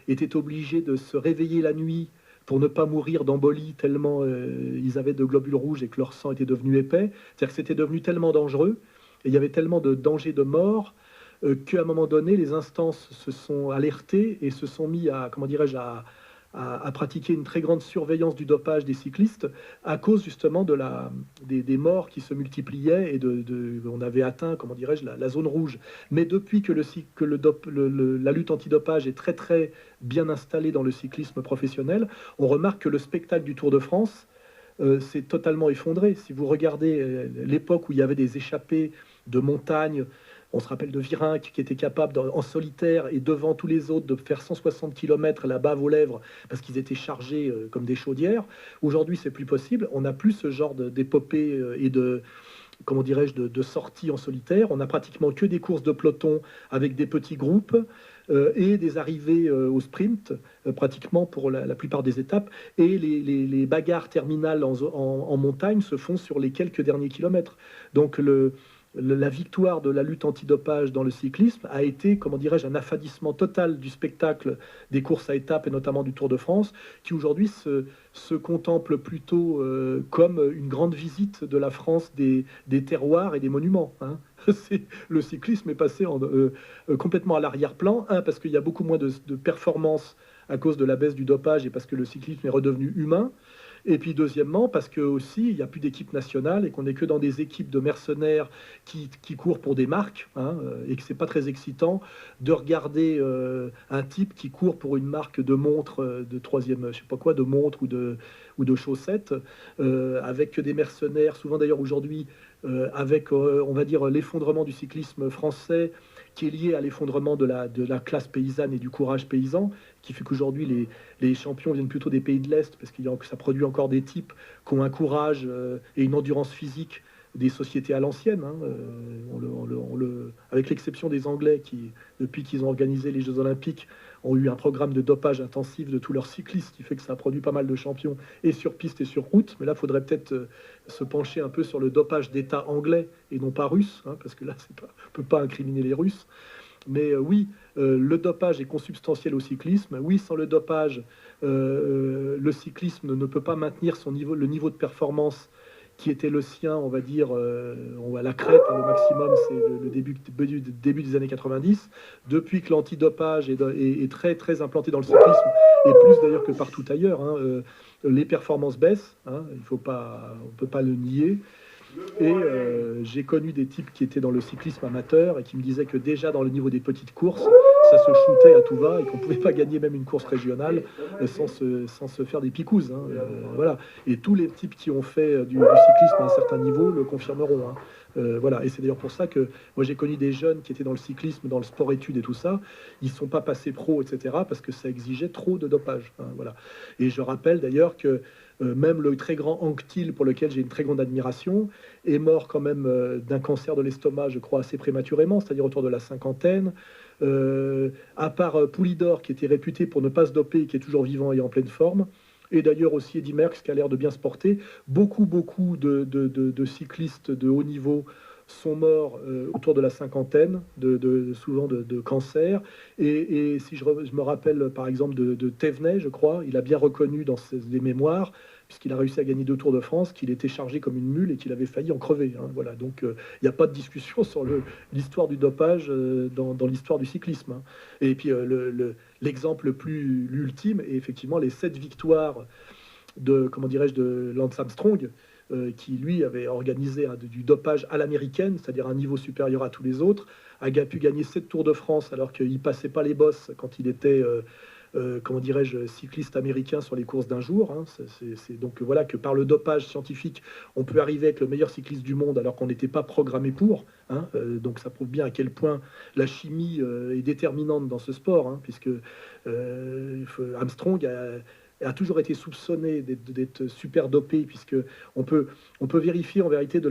étaient obligés de se réveiller la nuit pour ne pas mourir d'embolie tellement ils avaient de globules rouges et que leur sang était devenu épais. C'est-à-dire que c'était devenu tellement dangereux, et il y avait tellement de danger de mort, qu'à un moment donné, les instances se sont alertées et se sont mis à, comment dirais-je, à pratiquer une très grande surveillance du dopage des cyclistes à cause justement des morts qui se multipliaient et on avait atteint, comment dirais-je, la zone rouge. Mais depuis que la lutte antidopage est très très bien installée dans le cyclisme professionnel, on remarque que le spectacle du Tour de France s'est totalement effondré. Si vous regardez l'époque où il y avait des échappées de montagne, on se rappelle de Virenque qui était capable en solitaire et devant tous les autres de faire 160 km la bave aux lèvres parce qu'ils étaient chargés comme des chaudières. Aujourd'hui, c'est plus possible. On n'a plus ce genre d'épopée et comment dirais-je, de sorties en solitaire. On n'a pratiquement que des courses de peloton avec des petits groupes et des arrivées au sprint, pratiquement pour la plupart des étapes. Et les bagarres terminales en montagne se font sur les quelques derniers kilomètres. Donc la victoire de la lutte antidopage dans le cyclisme a été, comment dirais-je, un affadissement total du spectacle des courses à étapes et notamment du Tour de France, qui aujourd'hui se contemple plutôt comme une grande visite de la France des terroirs et des monuments. Hein. Le cyclisme est passé complètement à l'arrière-plan, parce qu'il y a beaucoup moins de performances à cause de la baisse du dopage et parce que le cyclisme est redevenu humain. Et puis deuxièmement, parce que aussi il n'y a plus d'équipe nationale et qu'on n'est que dans des équipes de mercenaires qui courent pour des marques, hein, et que c'est pas très excitant de regarder un type qui court pour une marque de montre, de troisième, je sais pas quoi, de montre ou de chaussettes, avec des mercenaires, souvent d'ailleurs aujourd'hui, avec, on va dire, l'effondrement du cyclisme français, qui est lié à l'effondrement de la classe paysanne et du courage paysan, qui fait qu'aujourd'hui les champions viennent plutôt des pays de l'Est, parce que ça produit encore des types qui ont un courage et une endurance physique des sociétés à l'ancienne, hein. Avec l'exception des Anglais qui, depuis qu'ils ont organisé les Jeux Olympiques, ont eu un programme de dopage intensif de tous leurs cyclistes, qui fait que ça a produit pas mal de champions, et sur piste et sur route. Mais là, il faudrait peut-être se pencher un peu sur le dopage d'État anglais et non pas russe, hein, parce que là, on ne peut pas incriminer les Russes. Mais oui, le dopage est consubstantiel au cyclisme. Oui, sans le dopage, le cyclisme ne peut pas maintenir le niveau de performance qui était le sien, on va dire, à la crête, hein, au maximum, c'est le début des années 90. Depuis que l'antidopage est très, très implanté dans le cyclisme, et plus d'ailleurs que partout ailleurs, hein, les performances baissent, hein, on ne peut pas le nier. Et j'ai connu des types qui étaient dans le cyclisme amateur et qui me disaient que déjà dans le niveau des petites courses, ça se shootait à tout va et qu'on ne pouvait pas gagner même une course régionale sans se faire des picouses. Hein, voilà. Et tous les types qui ont fait du cyclisme à un certain niveau le confirmeront. Hein. Voilà. Et c'est d'ailleurs pour ça que moi j'ai connu des jeunes qui étaient dans le cyclisme, dans le sport-études et tout ça. Ils ne sont pas passés pro, etc. parce que ça exigeait trop de dopage. Hein, voilà. Et je rappelle d'ailleurs que même le très grand Hank Till, pour lequel j'ai une très grande admiration, est mort quand même d'un cancer de l'estomac, je crois, assez prématurément, c'est-à-dire autour de la cinquantaine. À part Poulidor, qui était réputé pour ne pas se doper, qui est toujours vivant et en pleine forme, et d'ailleurs aussi Eddy Merckx, qui a l'air de bien se porter. Beaucoup de cyclistes de haut niveau sont morts autour de la cinquantaine, souvent de cancer. Et si je me rappelle par exemple de Thévenet, je crois, il a bien reconnu dans ses mémoires, puisqu'il a réussi à gagner 2 Tours de France, qu'il était chargé comme une mule et qu'il avait failli en crever. Hein, voilà. Donc il n'y a pas de discussion sur l'histoire du dopage dans l'histoire du cyclisme. Hein. Et puis l'exemple l'ultime est effectivement les 7 victoires de Lance Armstrong, qui lui avait organisé du dopage à l'américaine, c'est-à-dire un niveau supérieur à tous les autres, a pu gagner 7 Tours de France alors qu'il ne passait pas les bosses quand il était comment dirais-je, cyclistes américains sur les courses d'un jour. Hein. Donc voilà que par le dopage scientifique, on peut arriver avec le meilleur cycliste du monde alors qu'on n'était pas programmé pour. Hein. Donc ça prouve bien à quel point la chimie est déterminante dans ce sport, hein, puisque Armstrong a toujours été soupçonné d'être super dopé, puisque on peut vérifier en vérité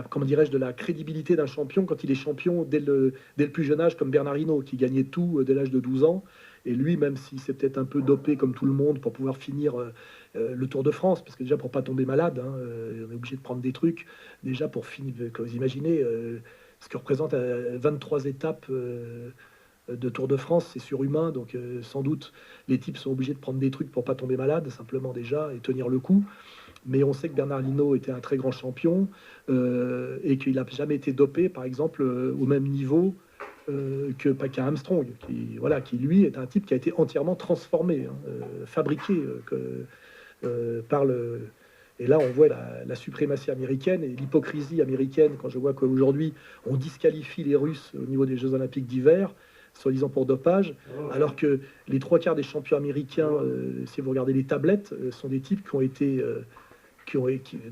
comment dirais-je, de la crédibilité d'un champion quand il est champion dès le plus jeune âge, comme Bernard Hinault, qui gagnait tout dès l'âge de 12 ans. Et lui, même si c'est peut-être un peu dopé comme tout le monde pour pouvoir finir le Tour de France, parce que déjà pour pas tomber malade, hein, on est obligé de prendre des trucs déjà pour finir. Comme vous imaginez, ce que représente 23 étapes de Tour de France, c'est surhumain. Donc sans doute, les types sont obligés de prendre des trucs pour pas tomber malade, simplement déjà, et tenir le coup. Mais on sait que Bernard Hinault était un très grand champion et qu'il n'a jamais été dopé, par exemple, au même niveau qu'un Armstrong, qui lui est un type qui a été entièrement transformé, hein, fabriqué par le. Et là, on voit la suprématie américaine et l'hypocrisie américaine quand je vois qu'aujourd'hui, on disqualifie les Russes au niveau des Jeux Olympiques d'hiver, soi-disant pour dopage, alors que les 3 quarts des champions américains, si vous regardez les tablettes, sont des types qui ont été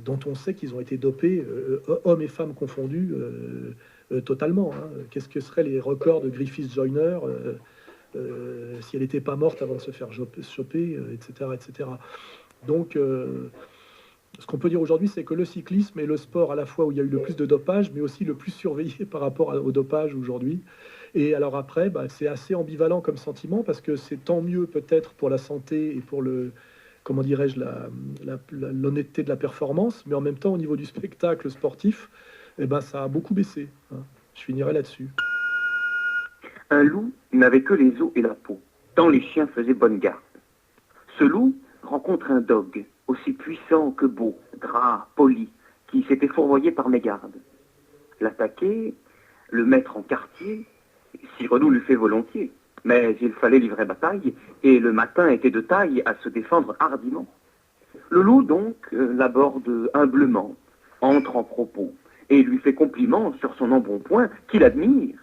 dont on sait qu'ils ont été dopés, hommes et femmes confondus, totalement. Hein. Qu'est-ce que seraient les records de Griffith-Joyner si elle n'était pas morte avant de se faire choper, etc., etc. Donc, ce qu'on peut dire aujourd'hui, c'est que le cyclisme est le sport à la fois où il y a eu le plus de dopage, mais aussi le plus surveillé par rapport au dopage aujourd'hui. Et alors après, c'est assez ambivalent comme sentiment, parce que c'est tant mieux peut-être pour la santé et pour comment dirais-je, l'honnêteté de la performance, mais en même temps, au niveau du spectacle sportif, ça a beaucoup baissé. Hein. Je finirai là-dessus. Un loup n'avait que les os et la peau, tant les chiens faisaient bonne garde. Ce loup rencontre un dogue, aussi puissant que beau, gras, poli, qui s'était fourvoyé par mégarde. L'attaquer, le mettre en quartier, si Renou l'eût fait volontiers. Mais il fallait livrer bataille, et le matin était de taille à se défendre hardiment. Le loup, donc, l'aborde humblement, entre en propos, et lui fait compliment sur son embonpoint qu'il admire.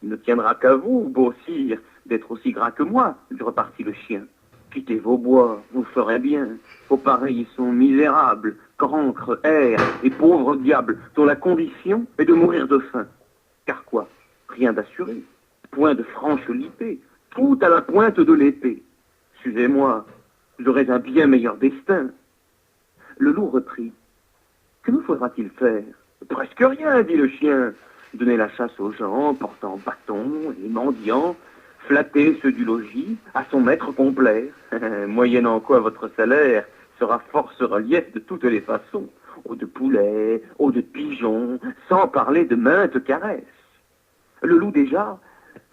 Il ne tiendra qu'à vous, beau sire, d'être aussi gras que moi, lui repartit le chien. Quittez vos bois, vous ferez bien. Vos pareils sont misérables, cancres, airs et pauvres diables, dont la condition est de mourir de faim. Car quoi? Rien d'assuré. Point de franche lipée, tout à la pointe de l'épée. Suivez-moi, j'aurais un bien meilleur destin. Le loup reprit. Que nous faudra-t-il faire? Presque rien, dit le chien. Donner la chasse aux gens portant bâton et mendiant, flatter ceux du logis, à son maître complaire. Moyennant quoi votre salaire sera force relief de toutes les façons. Eau de poulet, eau de pigeon, sans parler de maintes caresses. Le loup déjà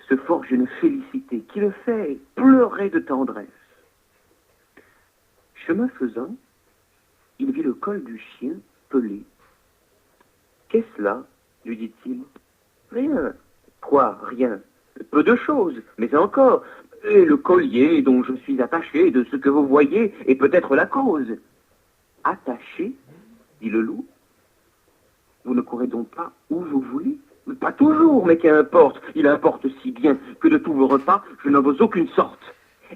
se forge une félicité qui le fait pleurer de tendresse. Chemin faisant, il vit le col du chien pelé. Qu'est-ce là? Lui dit-il. Rien. Quoi, rien? Peu de choses, mais encore. Et le collier dont je suis attaché de ce que vous voyez est peut-être la cause. Attaché? Dit le loup. Vous ne courez donc pas où vous voulez? Pas toujours, mais qu'importe. Il importe si bien que de tous vos repas, je n'en veux aucune sorte.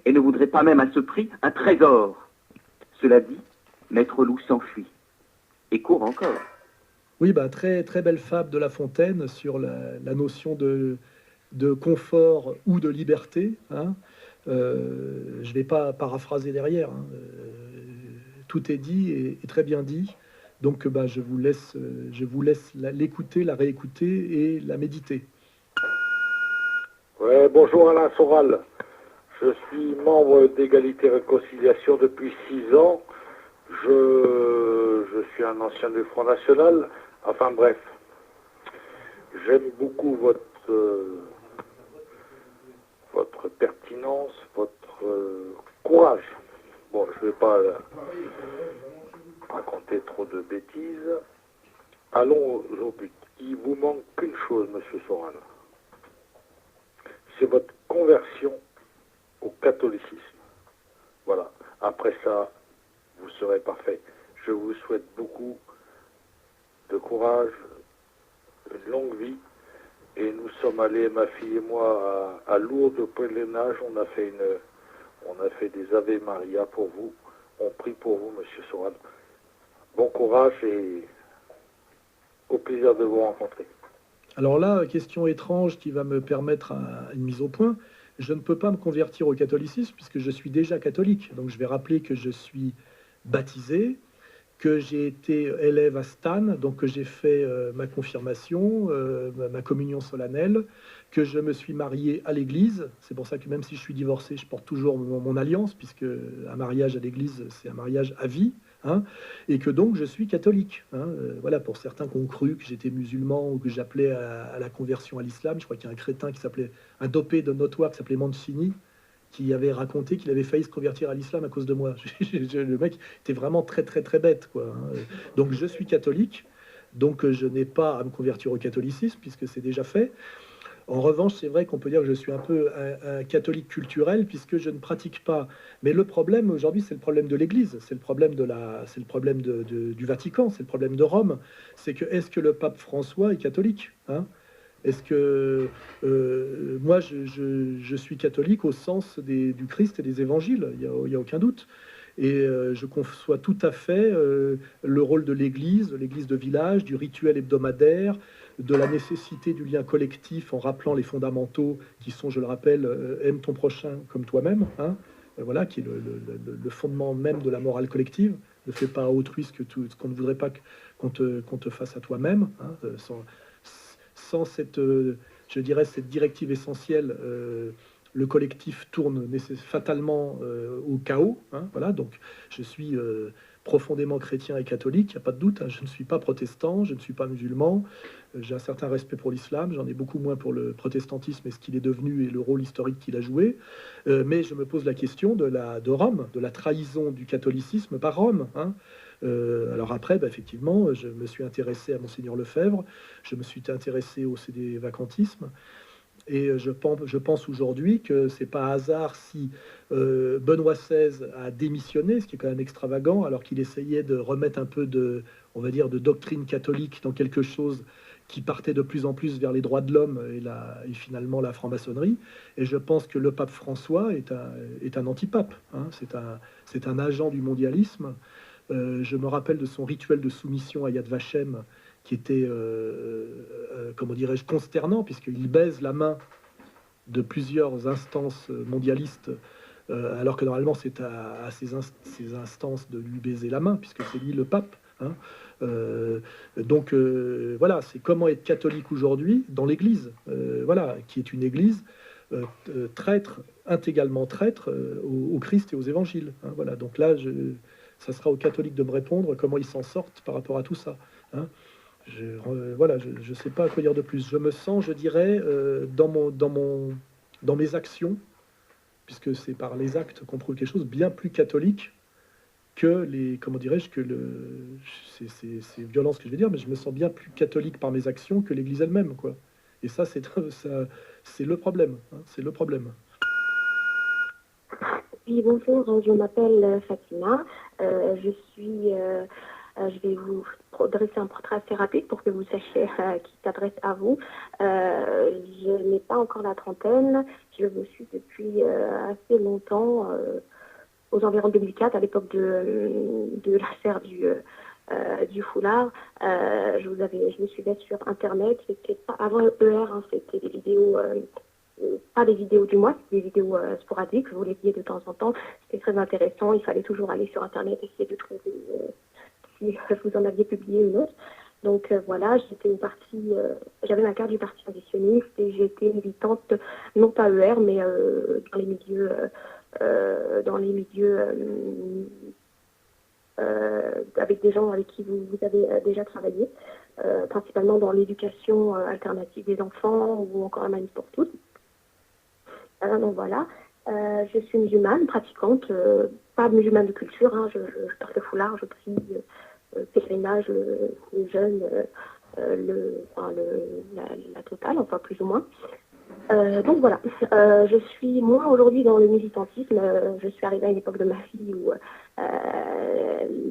Et ne voudrais pas même à ce prix un trésor. Cela dit, Maître Loup s'enfuit. Et court encore. Oui, très, très belle fable de La Fontaine sur la notion de confort ou de liberté. Hein. Je ne vais pas paraphraser derrière. Hein. Tout est dit et très bien dit. Donc, je vous laisse l'écouter, la réécouter et la méditer. Ouais, bonjour Alain Soral. Je suis membre d'Égalité et Réconciliation depuis 6 ans. Je suis un ancien du Front National. Enfin bref, j'aime beaucoup votre pertinence, votre courage. Bon, je ne vais pas raconter trop de bêtises. Allons au but. Il vous manque qu'une chose, Monsieur Soral. C'est votre conversion au catholicisme. Voilà. Après ça, vous serez parfait. Je vous souhaite beaucoup de courage, une longue vie Et nous sommes allés, ma fille et moi, à Lourdes au pèlerinage. On a fait des Ave Maria pour vous. On prie pour vous, Monsieur Soral. Bon courage et au plaisir de vous rencontrer. Alors là, question étrange qui va me permettre une mise au point. Je ne peux pas me convertir au catholicisme puisque je suis déjà catholique. Donc je vais rappeler que je suis baptisé, que j'ai été élève à Stan, donc que j'ai fait ma confirmation, ma communion solennelle, que je me suis marié à l'église. C'est pour ça que même si je suis divorcé, je porte toujours mon alliance, puisque un mariage à l'église, c'est un mariage à vie, hein, et que donc je suis catholique. Hein. Voilà, pour certains qui ont cru que j'étais musulman ou que j'appelais à la conversion à l'islam, je crois qu'il y a un crétin qui s'appelait, un dopé de Notoire qui s'appelait Mancini, qui avait raconté qu'il avait failli se convertir à l'islam à cause de moi. Le mec était vraiment très très très bête, quoi. Hein. Donc je suis catholique, donc je n'ai pas à me convertir au catholicisme puisque c'est déjà fait. En revanche, c'est vrai qu'on peut dire que je suis un peu un catholique culturel puisque je ne pratique pas. Mais le problème aujourd'hui, c'est le problème de l'Église, c'est le problème c'est le problème du Vatican, c'est le problème de Rome. C'est que est-ce que le pape François est catholique, hein? Est-ce que moi, je suis catholique au sens du Christ et des évangiles, il y a aucun doute. Et je conçois tout à fait le rôle de l'Église de village, du rituel hebdomadaire, de la nécessité du lien collectif en rappelant les fondamentaux qui sont, je le rappelle, aime ton prochain comme toi-même, hein, voilà, qui est le fondement même de la morale collective. Ne fais pas à autrui ce qu'on ne voudrait pas qu'on te fasse à toi-même, hein, sans cette, je dirais, cette directive essentielle, le collectif tourne fatalement au chaos. Hein, voilà, donc je suis profondément chrétien et catholique, il n'y a pas de doute. Hein, je ne suis pas protestant, je ne suis pas musulman. J'ai un certain respect pour l'islam, j'en ai beaucoup moins pour le protestantisme et ce qu'il est devenu et le rôle historique qu'il a joué. Mais je me pose la question de Rome, de la trahison du catholicisme par Rome. Hein. Alors après, effectivement, je me suis intéressé à Monseigneur Lefebvre, je me suis intéressé au CD vacantisme, et je pense aujourd'hui que c'est pas hasard si Benoît XVI a démissionné, ce qui est quand même extravagant, alors qu'il essayait de remettre un peu on va dire, de doctrine catholique dans quelque chose qui partait de plus en plus vers les droits de l'homme et finalement la franc-maçonnerie. Et je pense que le pape François est un antipape. Hein, c'est un agent du mondialisme. Je me rappelle de son rituel de soumission à Yad Vashem, qui était, comment dirais-je, consternant, puisqu'il baise la main de plusieurs instances mondialistes, alors que normalement c'est à ces instances de lui baiser la main, puisque c'est lui le pape. Hein. Donc voilà, c'est comment être catholique aujourd'hui dans l'Église, voilà, qui est une Église traître, intégralement traître au Christ et aux évangiles. Hein, voilà, donc là, ça sera aux catholiques de me répondre comment ils s'en sortent par rapport à tout ça. Hein. Voilà, je ne sais pas à quoi dire de plus. Je me sens, je dirais, dans mes actions, puisque c'est par les actes qu'on prouve quelque chose, bien plus catholique que comment dirais-je, c'est violent ce que je vais dire, mais je me sens bien plus catholique par mes actions que l'Église elle-même, quoi. Et ça, c'est le problème. Hein, c'est le problème. Oui, bonjour, je m'appelle Fatima. Je vais vous dresser un portrait assez rapide pour que vous sachiez qui s'adresse à vous. Je n'ai pas encore la trentaine. Je vous suis depuis assez longtemps, aux environs de 2004, à l'époque de l'affaire du foulard. Je vous suivais sur Internet. C'était pas avant ER, hein, c'était des vidéos... pas des vidéos du mois, des vidéos sporadiques, vous les voyez de temps en temps. C'était très intéressant, il fallait toujours aller sur Internet, essayer de trouver si vous en aviez publié une autre. Donc voilà, j'avais ma carte du parti inditionniste et j'étais militante, non pas ER, mais dans les milieux avec des gens avec qui vous avez déjà travaillé, principalement dans l'éducation alternative des enfants ou encore la manif pour tous. Donc voilà, je suis musulmane, pratiquante, pas musulmane de culture, hein, je porte le foulard, je prie, pèlerinage, les jeunes, la totale, enfin plus ou moins. Donc voilà, je suis moi aujourd'hui dans le militantisme, je suis arrivée à une époque de ma vie où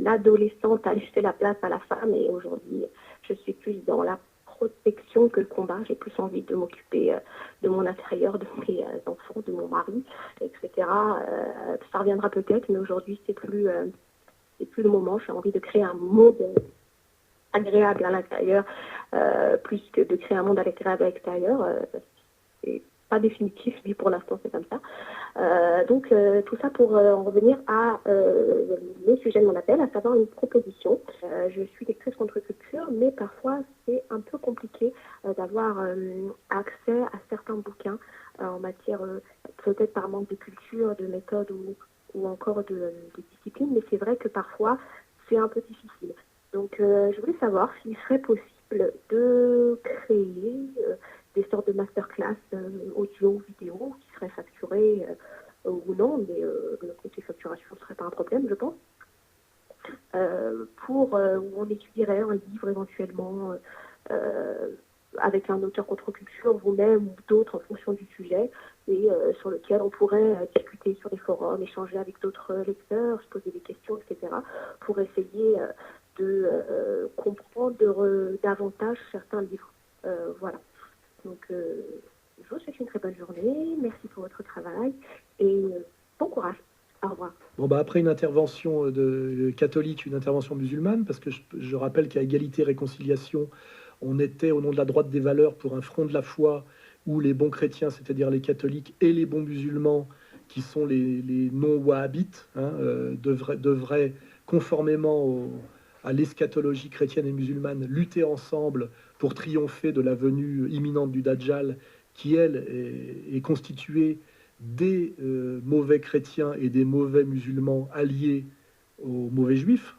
l'adolescente a laissé la place à la femme et aujourd'hui je suis plus dans la protection que le combat. J'ai plus envie de m'occuper de mon intérieur, de mes enfants, de mon mari, etc. Ça reviendra peut-être, mais aujourd'hui, c'est plus le moment. J'ai envie de créer un monde agréable à l'intérieur, plus que de créer un monde agréable à l'extérieur. C'est pas définitif, mais pour l'instant, c'est comme ça. Donc, tout ça pour en revenir à le sujet de mon appel, à savoir une proposition. Je suis lectrice contre-culture, mais parfois, c'est un peu compliqué d'avoir accès à certains bouquins en matière, peut-être par manque de culture, de méthode ou encore de discipline, mais c'est vrai que parfois, c'est un peu difficile. Donc, je voulais savoir s'il serait possible de créer des sortes de masterclass audio, vidéo, qui seraient facturées ou non, mais le côté facturation ne serait pas un problème, je pense, où on étudierait un livre éventuellement avec un auteur contre-culture, vous-même ou d'autres en fonction du sujet, et sur lequel on pourrait discuter sur des forums, échanger avec d'autres lecteurs, se poser des questions, etc., pour essayer de comprendre davantage certains livres. Voilà. Donc, je vous souhaite une très bonne journée. Merci pour votre travail et bon courage. Au revoir. Bon, bah après une intervention de catholique, une intervention musulmane, parce que je rappelle qu'à Égalité et Réconciliation, on était au nom de la droite des valeurs pour un front de la foi où les bons chrétiens, c'est-à-dire les catholiques, et les bons musulmans, qui sont les non-wahhabites, devraient conformément à l'eschatologie chrétienne et musulmane, lutter ensemble pour triompher de la venue imminente du Dajjal, qui, elle, est constituée des mauvais chrétiens et des mauvais musulmans alliés aux mauvais juifs.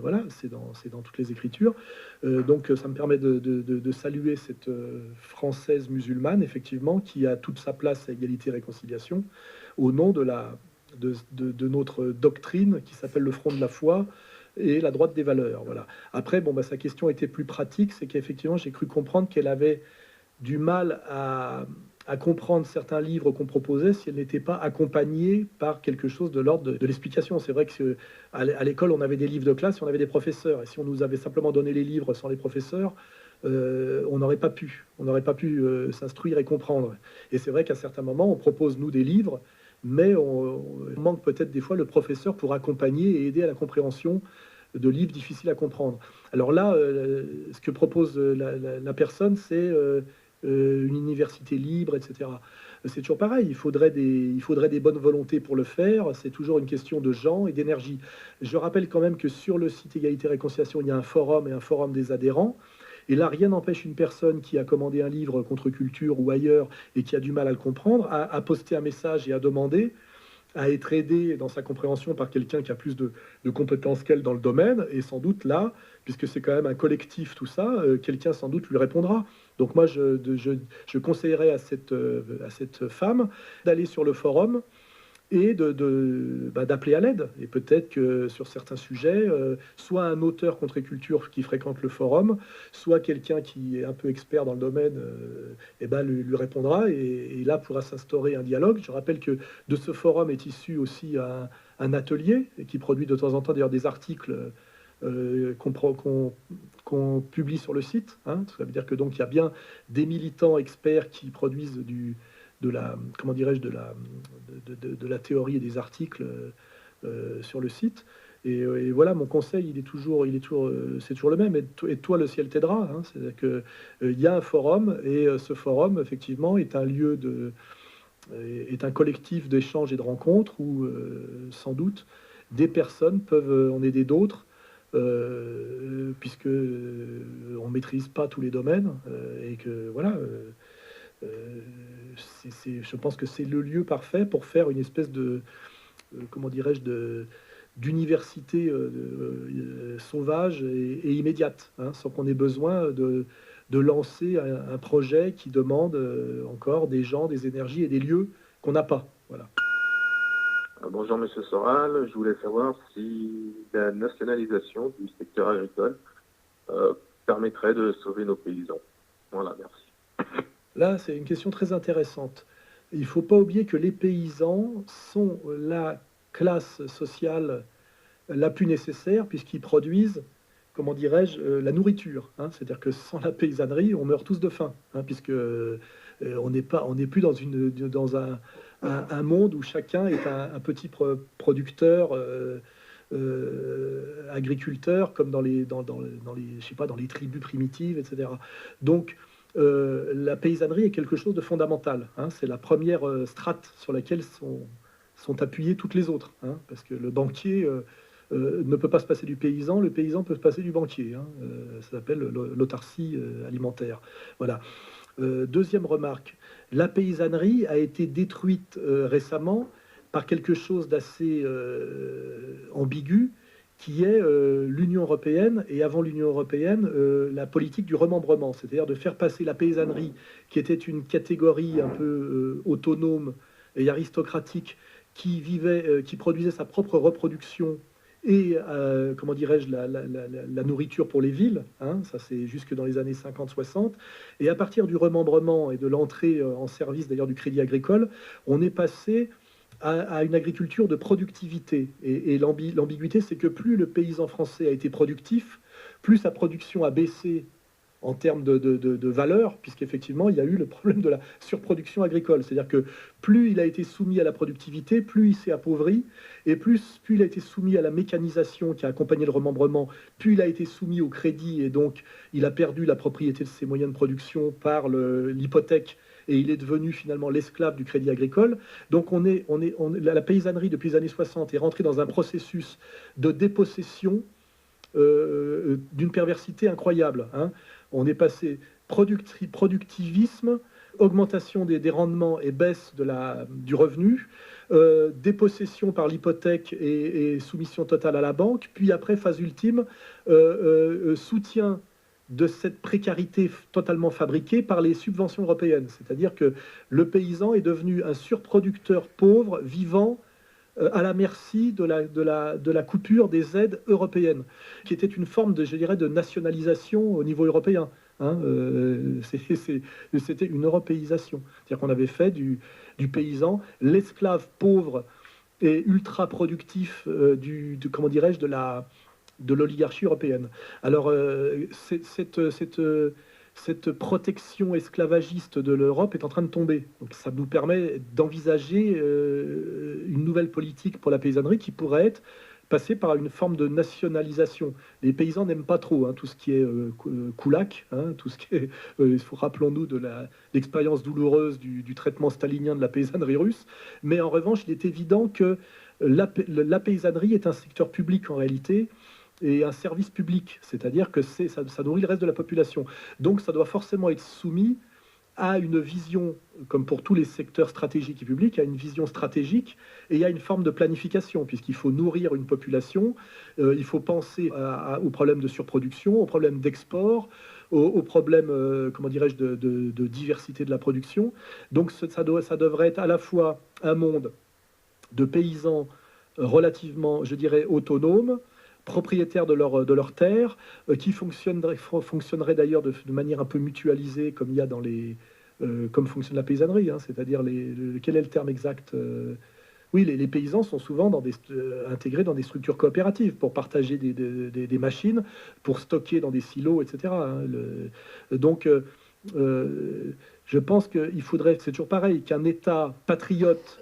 Voilà, c'est dans toutes les Écritures. Donc, ça me permet de saluer cette Française musulmane, effectivement, qui a toute sa place à Égalité et Réconciliation, au nom de notre doctrine qui s'appelle le Front de la foi, et la droite des valeurs. Voilà. Après, sa question était plus pratique, c'est qu'effectivement, j'ai cru comprendre qu'elle avait du mal à comprendre certains livres qu'on proposait si elle n'était pas accompagnée par quelque chose de l'ordre de l'explication. C'est vrai que à l'école, on avait des livres de classe et on avait des professeurs. Et si on nous avait simplement donné les livres sans les professeurs, on n'aurait pas pu s'instruire et comprendre. Et c'est vrai qu'à certains moments, on propose, nous, des livres, mais on manque peut-être des fois le professeur pour accompagner et aider à la compréhension de livres difficiles à comprendre. Alors là, ce que propose la personne, c'est une université libre, etc. C'est toujours pareil, il faudrait des bonnes volontés pour le faire, c'est toujours une question de gens et d'énergie. Je rappelle quand même que sur le site Égalité et Réconciliation, il y a un forum et un forum des adhérents. Et là, rien n'empêche une personne qui a commandé un livre contre culture ou ailleurs et qui a du mal à le comprendre, à poster un message et à demander à être aidé dans sa compréhension par quelqu'un qui a plus de compétences qu'elle dans le domaine. Et sans doute là, puisque c'est quand même un collectif tout ça, quelqu'un sans doute lui répondra. Donc moi, je conseillerais à cette femme d'aller sur le forum et d'appeler à l'aide. Et peut-être que sur certains sujets, soit un auteur contre-culture qui fréquente le forum, soit quelqu'un qui est un peu expert dans le domaine, lui répondra et là pourra s'instaurer un dialogue. Je rappelle que de ce forum est issu aussi un atelier qui produit de temps en temps d'ailleurs des articles qu'on publie sur le site. Ça veut dire que donc il y a bien des militants experts qui produisent de la théorie et des articles sur le site. Et voilà, mon conseil, c'est toujours le même. Et toi, le ciel t'aidera. C'est-à-dire que il y a un forum et ce forum, effectivement, est un collectif d'échanges et de rencontres où, sans doute, des personnes peuvent en aider d'autres. Puisque on maîtrise pas tous les domaines et que voilà. Je pense que c'est le lieu parfait pour faire une espèce de d'université sauvage et immédiate, sans qu'on ait besoin de lancer un projet qui demande encore des gens, des énergies et des lieux qu'on n'a pas. Voilà. Bonjour Monsieur Soral, je voulais savoir si la nationalisation du secteur agricole permettrait de sauver nos paysans. Voilà, merci. Là, c'est une question très intéressante. Il ne faut pas oublier que les paysans sont la classe sociale la plus nécessaire puisqu'ils produisent comment dirais-je, la nourriture. Hein. C'est-à-dire que sans la paysannerie, on meurt tous de faim, hein, puisque on n'est plus dans un monde où chacun est un petit producteur, agriculteur, comme je sais pas, dans les tribus primitives, etc. Donc, la paysannerie est quelque chose de fondamental. Hein. C'est la première strate sur laquelle sont appuyées toutes les autres. Hein, parce que le banquier ne peut pas se passer du paysan, le paysan peut se passer du banquier. Hein. Ça s'appelle l'autarcie alimentaire. Voilà. Deuxième remarque, la paysannerie a été détruite récemment par quelque chose d'assez ambigu, qui est l'Union européenne, et avant l'Union européenne, la politique du remembrement, c'est-à-dire de faire passer la paysannerie, qui était une catégorie un peu autonome et aristocratique, qui produisait sa propre reproduction et, comment dirais-je, la nourriture pour les villes, hein, ça c'est jusque dans les années 50-60, et à partir du remembrement et de l'entrée en service d'ailleurs du Crédit Agricole, on est passé à une agriculture de productivité. Et l'ambiguïté, c'est que plus le paysan français a été productif, plus sa production a baissé en termes de valeur, puisqu'effectivement, il y a eu le problème de la surproduction agricole. C'est-à-dire que plus il a été soumis à la productivité, plus il s'est appauvri, et plus il a été soumis à la mécanisation qui a accompagné le remembrement, plus il a été soumis au crédit, et donc il a perdu la propriété de ses moyens de production par l'hypothèque, et il est devenu finalement l'esclave du crédit agricole. Donc la paysannerie, depuis les années 60, est rentrée dans un processus de dépossession d'une perversité incroyable. Hein. On est passé productivisme, augmentation des rendements et baisse du revenu, dépossession par l'hypothèque et soumission totale à la banque, puis après, phase ultime, soutien de cette précarité totalement fabriquée par les subventions européennes. C'est-à-dire que le paysan est devenu un surproducteur pauvre, vivant à la merci de la coupure des aides européennes, qui était une forme de nationalisation au niveau européen. Hein, c'était une européisation. C'est-à-dire qu'on avait fait du paysan l'esclave pauvre et ultra productif comment dirais-je, de l'oligarchie européenne. Alors, cette protection esclavagiste de l'Europe est en train de tomber. Donc, ça nous permet d'envisager une nouvelle politique pour la paysannerie qui pourrait être passée par une forme de nationalisation. Les paysans n'aiment pas trop tout ce qui est koulak, tout ce qui est... rappelons-nous de l'expérience douloureuse du traitement stalinien de la paysannerie russe. Mais en revanche, il est évident que la paysannerie est un secteur public en réalité, et un service public, c'est-à-dire que ça nourrit le reste de la population. Donc ça doit forcément être soumis à une vision, comme pour tous les secteurs stratégiques et publics, à une vision stratégique et à une forme de planification, puisqu'il faut nourrir une population, il faut penser aux problèmes de surproduction, aux problèmes d'export, aux problèmes, comment dirais-je, de diversité de la production. Donc ça devrait être à la fois un monde de paysans relativement, je dirais, autonomes, propriétaires de leur terre, qui fonctionneraient d'ailleurs de manière un peu mutualisée, comme il y a comme fonctionne la paysannerie, hein, c'est-à-dire quel est le terme exact Oui, les paysans sont souvent intégrés dans des structures coopératives pour partager des machines, pour stocker dans des silos, etc. Hein, donc, je pense qu'il faudrait, c'est toujours pareil, qu'un État patriote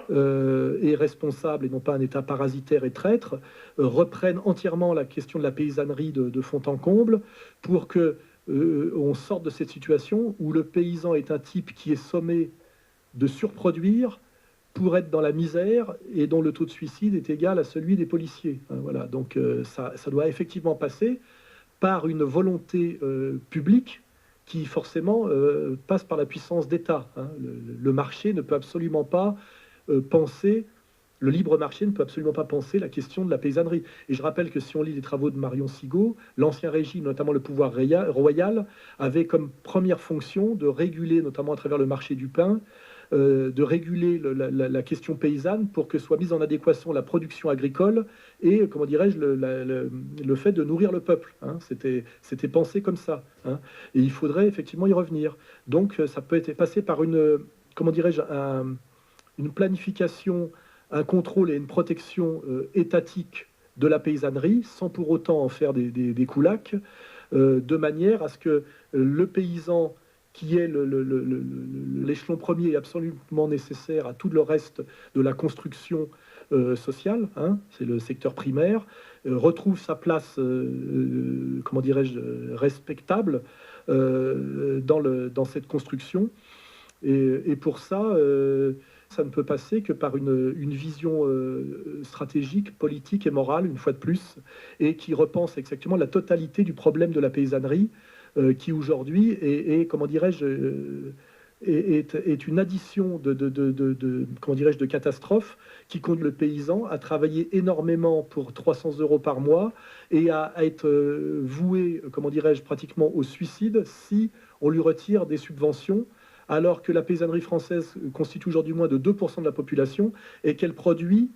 et responsable, et non pas un État parasitaire et traître, reprenne entièrement la question de la paysannerie de fond en comble, pour que on sorte de cette situation où le paysan est un type qui est sommé de surproduire pour être dans la misère et dont le taux de suicide est égal à celui des policiers. Voilà. Donc ça doit effectivement passer par une volonté publique qui forcément passe par la puissance d'État. Hein. Le marché ne peut absolument pas penser, le libre marché ne peut absolument pas penser la question de la paysannerie. Et je rappelle que si on lit les travaux de Marion Sigaud, l'ancien régime, notamment le pouvoir royal, avait comme première fonction de réguler, notamment à travers le marché du pain, de réguler la question paysanne pour que soit mise en adéquation la production agricole et, comment dirais-je, le fait de nourrir le peuple. Hein. C'était pensé comme ça. Hein. Et il faudrait effectivement y revenir. Donc ça peut être passé par comment dirais-je, une planification, un contrôle et une protection étatique de la paysannerie, sans pour autant en faire des coulacs, de manière à ce que le paysan, qui est l'échelon premier et absolument nécessaire à tout le reste de la construction sociale, hein, c'est le secteur primaire, retrouve sa place, comment dirais-je, respectable dans cette construction. Et pour ça, ça ne peut passer que par une vision stratégique, politique et morale, une fois de plus, et qui repense exactement la totalité du problème de la paysannerie, qui aujourd'hui est comment dirais-je, est une addition comment dirais-je, de catastrophes qui conduit le paysan à travailler énormément pour 300 € par mois et à être voué, comment dirais-je, pratiquement au suicide si on lui retire des subventions, alors que la paysannerie française constitue aujourd'hui moins de 2% de la population et qu'elle produit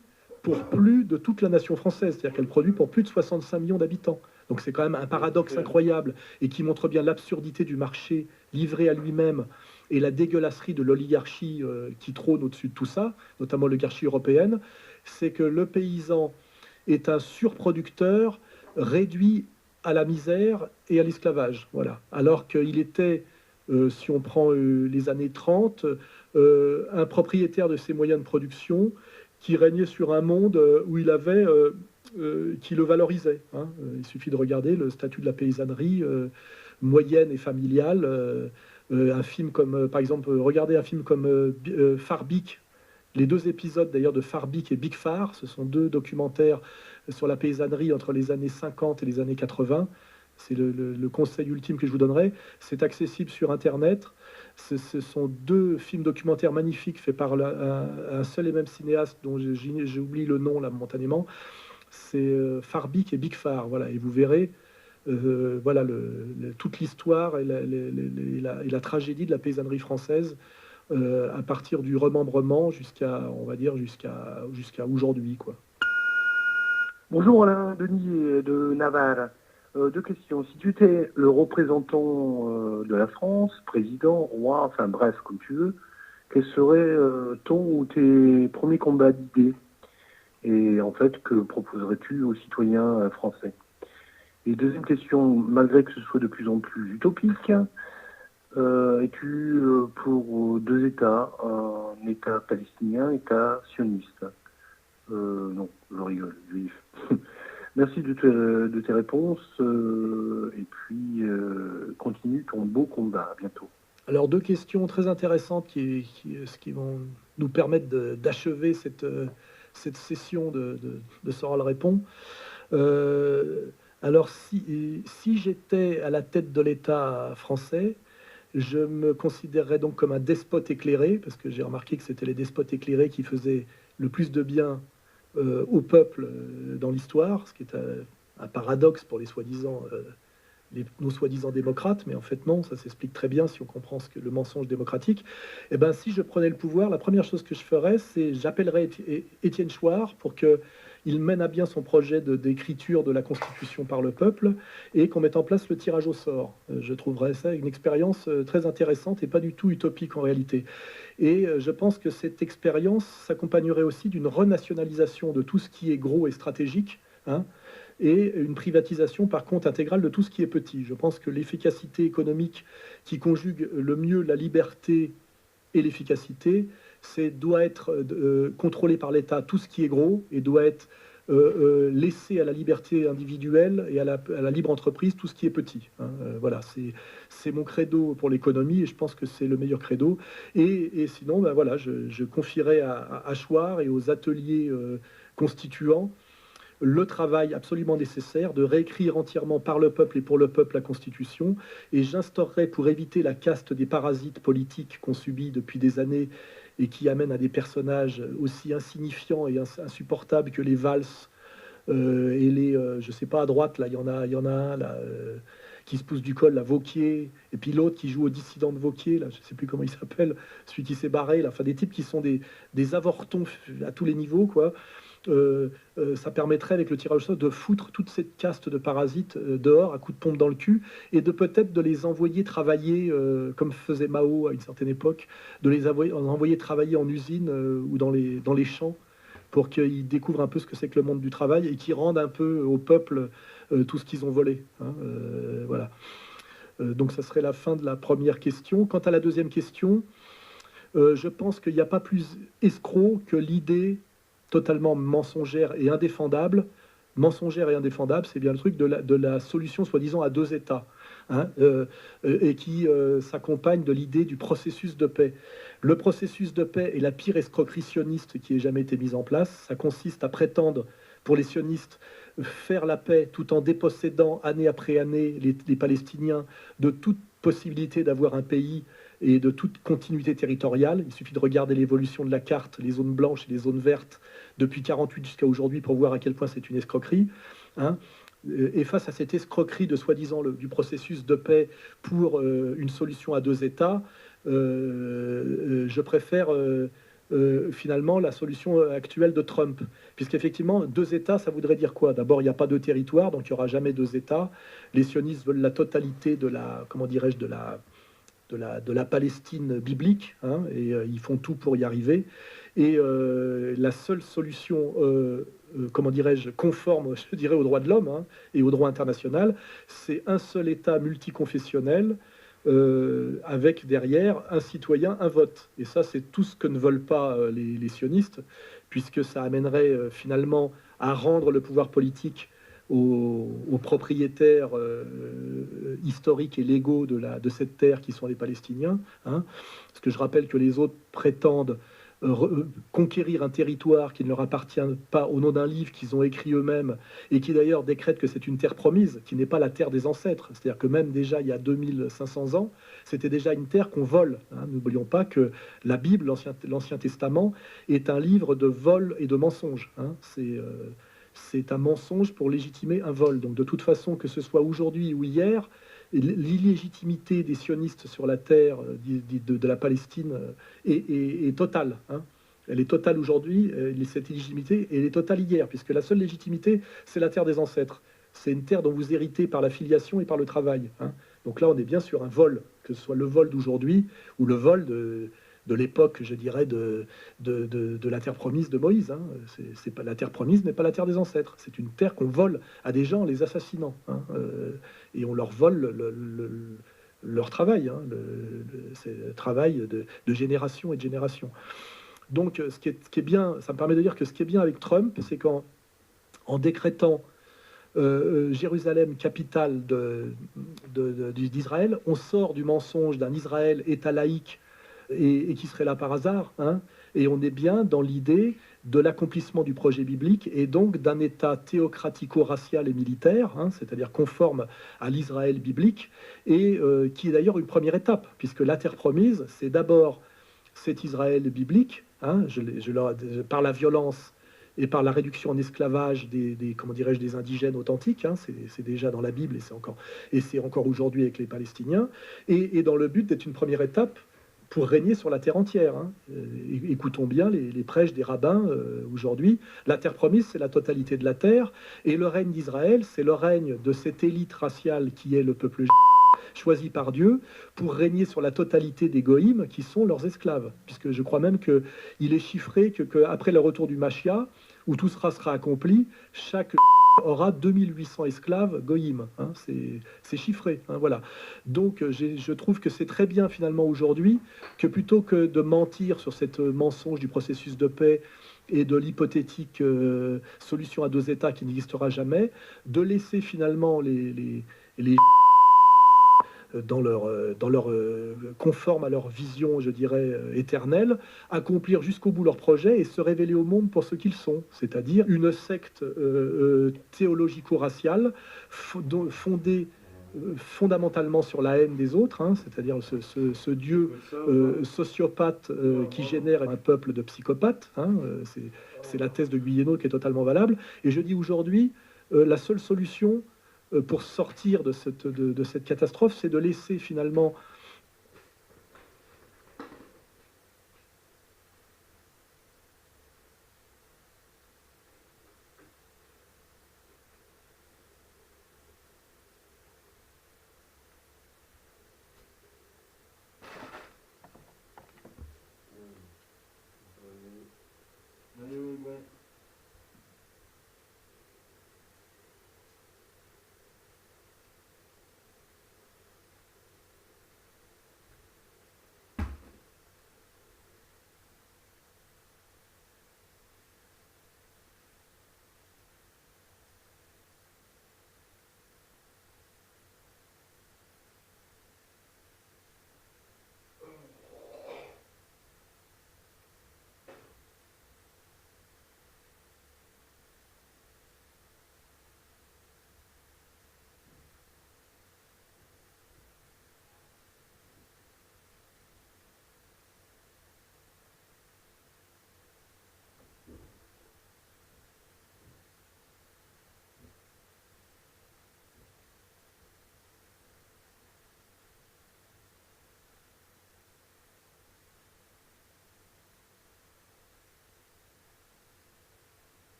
pour plus de toute la nation française, c'est-à-dire qu'elle produit pour plus de 65 millions d'habitants. Donc c'est quand même un paradoxe incroyable et qui montre bien l'absurdité du marché livré à lui-même et la dégueulasserie de l'oligarchie qui trône au-dessus de tout ça, notamment l'oligarchie européenne. C'est que le paysan est un surproducteur réduit à la misère et à l'esclavage. Voilà. Alors qu'il était, si on prend les années 30, un propriétaire de ses moyens de production qui régnait sur un monde où il avait, qui le valorisait. Hein. Il suffit de regarder le statut de la paysannerie moyenne et familiale. Un film comme, par exemple, regardez un film comme Farbic. Les 2 épisodes d'ailleurs de Farbic et Big Far, ce sont 2 documentaires sur la paysannerie entre les années 50 et les années 80. C'est le conseil ultime que je vous donnerai. C'est accessible sur Internet. Ce sont 2 films documentaires magnifiques faits par un seul et même cinéaste dont j'ai oublié le nom là momentanément. C'est Farbic et Big Far. Voilà, et vous verrez voilà, toute l'histoire et la tragédie de la paysannerie française à partir du remembrement jusqu'à, on va dire, jusqu'à aujourd'hui, quoi. Bonjour Alain, Denis de Navarre. 2 questions. Si tu étais le représentant de la France, président, roi, enfin bref, comme tu veux, quels seraient ton ou tes premiers combats d'idées? Et en fait, que proposerais-tu aux citoyens français? Et deuxième question, malgré que ce soit de plus en plus utopique, es-tu pour 2 États, un État palestinien, un État sioniste? Non, je rigole, juif. Merci de tes réponses et puis continue ton beau combat. À bientôt. Alors 2 questions très intéressantes qui vont nous permettre d'achever cette session de Soral Répond. Alors si j'étais à la tête de l'État français, je me considérerais donc comme un despote éclairé, parce que j'ai remarqué que c'était les despotes éclairés qui faisaient le plus de bien au peuple dans l'histoire, ce qui est un paradoxe pour les nos soi-disant démocrates, mais en fait non, ça s'explique très bien si on comprend le mensonge démocratique. Et ben si je prenais le pouvoir, la première chose que je ferais, c'est j'appellerais Étienne Chouard pour qu'il mène à bien son projet d'écriture de la Constitution par le peuple et qu'on mette en place le tirage au sort. Je trouverais ça une expérience très intéressante et pas du tout utopique en réalité. Et je pense que cette expérience s'accompagnerait aussi d'une renationalisation de tout ce qui est gros et stratégique, hein, et une privatisation par contre intégrale de tout ce qui est petit. Je pense que l'efficacité économique qui conjugue le mieux la liberté et l'efficacité, doit être contrôlé par l'État tout ce qui est gros et doit être laissé à la liberté individuelle et à la libre entreprise tout ce qui est petit. Hein. Voilà, c'est mon credo pour l'économie et je pense que c'est le meilleur credo. Et sinon, ben voilà, je confierai à Chouard et aux ateliers constituants le travail absolument nécessaire de réécrire entièrement par le peuple et pour le peuple la Constitution, et j'instaurerai, pour éviter la caste des parasites politiques qu'on subit depuis des années et qui amènent à des personnages aussi insignifiants et insupportables que les Valls et les, je sais pas, à droite, là, il y en a un là, qui se pousse du col, la Vauquier, et puis l'autre qui joue au dissident de Vauquier, là, je sais plus comment il s'appelle, celui qui s'est barré, là, enfin des types qui sont des avortons à tous les niveaux, quoi. Ça permettrait avec le tirage au sort de foutre toute cette caste de parasites dehors à coups de pompe dans le cul et de peut-être de les envoyer travailler comme faisait Mao à une certaine époque, de les envoyer travailler en usine ou dans les champs pour qu'ils découvrent un peu ce que c'est que le monde du travail et qu'ils rendent un peu au peuple tout ce qu'ils ont volé. Hein, voilà. Donc ça serait la fin de la première question. Quant à la deuxième question, je pense qu'il n'y a pas plus escroc que l'idée totalement mensongère et indéfendable. Mensongère et indéfendable, c'est bien le truc de la solution soi-disant à deux États, hein, et qui s'accompagne de l'idée du processus de paix. Le processus de paix est la pire escroquerie sioniste qui ait jamais été mise en place. Ça consiste à prétendre, pour les sionistes, faire la paix tout en dépossédant année après année les Palestiniens de toute possibilité d'avoir un pays et de toute continuité territoriale. Il suffit de regarder l'évolution de la carte, les zones blanches et les zones vertes, depuis 1948 jusqu'à aujourd'hui, pour voir à quel point c'est une escroquerie. Hein. Et face à cette escroquerie de soi-disant du processus de paix pour une solution à deux États, je préfère finalement la solution actuelle de Trump. Puisqu'effectivement, deux États, ça voudrait dire quoi? D'abord, il n'y a pas de territoire, donc il n'y aura jamais deux États. Les sionistes veulent la totalité de la, comment dirais-je, de la Palestine biblique, hein, et ils font tout pour y arriver. Et la seule solution, comment dirais-je, conforme, je dirais, aux droits de l'homme, hein, et au droit international, c'est un seul État multiconfessionnel avec derrière un citoyen, un vote. Et ça, c'est tout ce que ne veulent pas les sionistes, puisque ça amènerait finalement à rendre le pouvoir politique aux propriétaires historiques et légaux de cette terre qui sont les Palestiniens. Hein. Parce que je rappelle que les autres prétendent conquérir un territoire qui ne leur appartient pas au nom d'un livre qu'ils ont écrit eux-mêmes et qui d'ailleurs décrète que c'est une terre promise, qui n'est pas la terre des ancêtres. C'est-à-dire que même déjà il y a 2500 ans, c'était déjà une terre qu'on vole. Hein. N'oublions pas que la Bible, l'Ancien Testament, est un livre de vol et de mensonges. Hein. C'est un mensonge pour légitimer un vol. Donc de toute façon, que ce soit aujourd'hui ou hier, l'illégitimité des sionistes sur la terre de la Palestine est totale. Hein. Elle est totale aujourd'hui, cette illégitimité, et elle est totale hier, puisque la seule légitimité, c'est la terre des ancêtres. C'est une terre dont vous héritez par la filiation et par le travail. Hein. Donc là, on est bien sur un vol, que ce soit le vol d'aujourd'hui ou le vol de l'époque, je dirais, de la terre promise de Moïse. Hein. C'est pas, la terre promise n'est pas la terre des ancêtres. C'est une terre qu'on vole à des gens en les assassinant. Hein. Et on leur vole leur travail. Hein. C'est le travail de génération et de génération. Donc, ce qui est bien, ça me permet de dire que ce qui est bien avec Trump, c'est qu'en décrétant Jérusalem, capitale d'Israël, on sort du mensonge d'un Israël État laïque et qui serait là par hasard, hein, et on est bien dans l'idée de l'accomplissement du projet biblique et donc d'un État théocratico-racial et militaire, hein, c'est-à-dire conforme à l'Israël biblique, et qui est d'ailleurs une première étape, puisque la terre promise, c'est d'abord cet Israël biblique, hein, par la violence et par la réduction en esclavage des indigènes authentiques, hein, c'est déjà dans la Bible et c'est encore aujourd'hui avec les Palestiniens, et dans le but d'être une première étape pour régner sur la terre entière. Hein. Écoutons bien les prêches des rabbins aujourd'hui. La terre promise, c'est la totalité de la terre, et le règne d'Israël, c'est le règne de cette élite raciale qui est le peuple choisi par Dieu pour régner sur la totalité des goïms qui sont leurs esclaves. Puisque je crois même qu'il est chiffré qu'après le retour du Mashiach, où tout sera accompli, chaque aura 2800 esclaves goïm. Hein, c'est chiffré. Hein, voilà. Donc je trouve que c'est très bien finalement aujourd'hui que plutôt que de mentir sur cette mensonge du processus de paix et de l'hypothétique solution à deux États qui n'existera jamais, de laisser finalement les dans leur conforme à leur vision, je dirais, éternelle, accomplir jusqu'au bout leur projet et se révéler au monde pour ce qu'ils sont, c'est-à-dire une secte théologico-raciale fondée fondamentalement sur la haine des autres, hein, c'est-à-dire ce Dieu sociopathe qui génère un peuple de psychopathes. Hein, c'est la thèse de Guillénaud qui est totalement valable. Et je dis aujourd'hui, la seule solution pour sortir de cette catastrophe, c'est de laisser finalement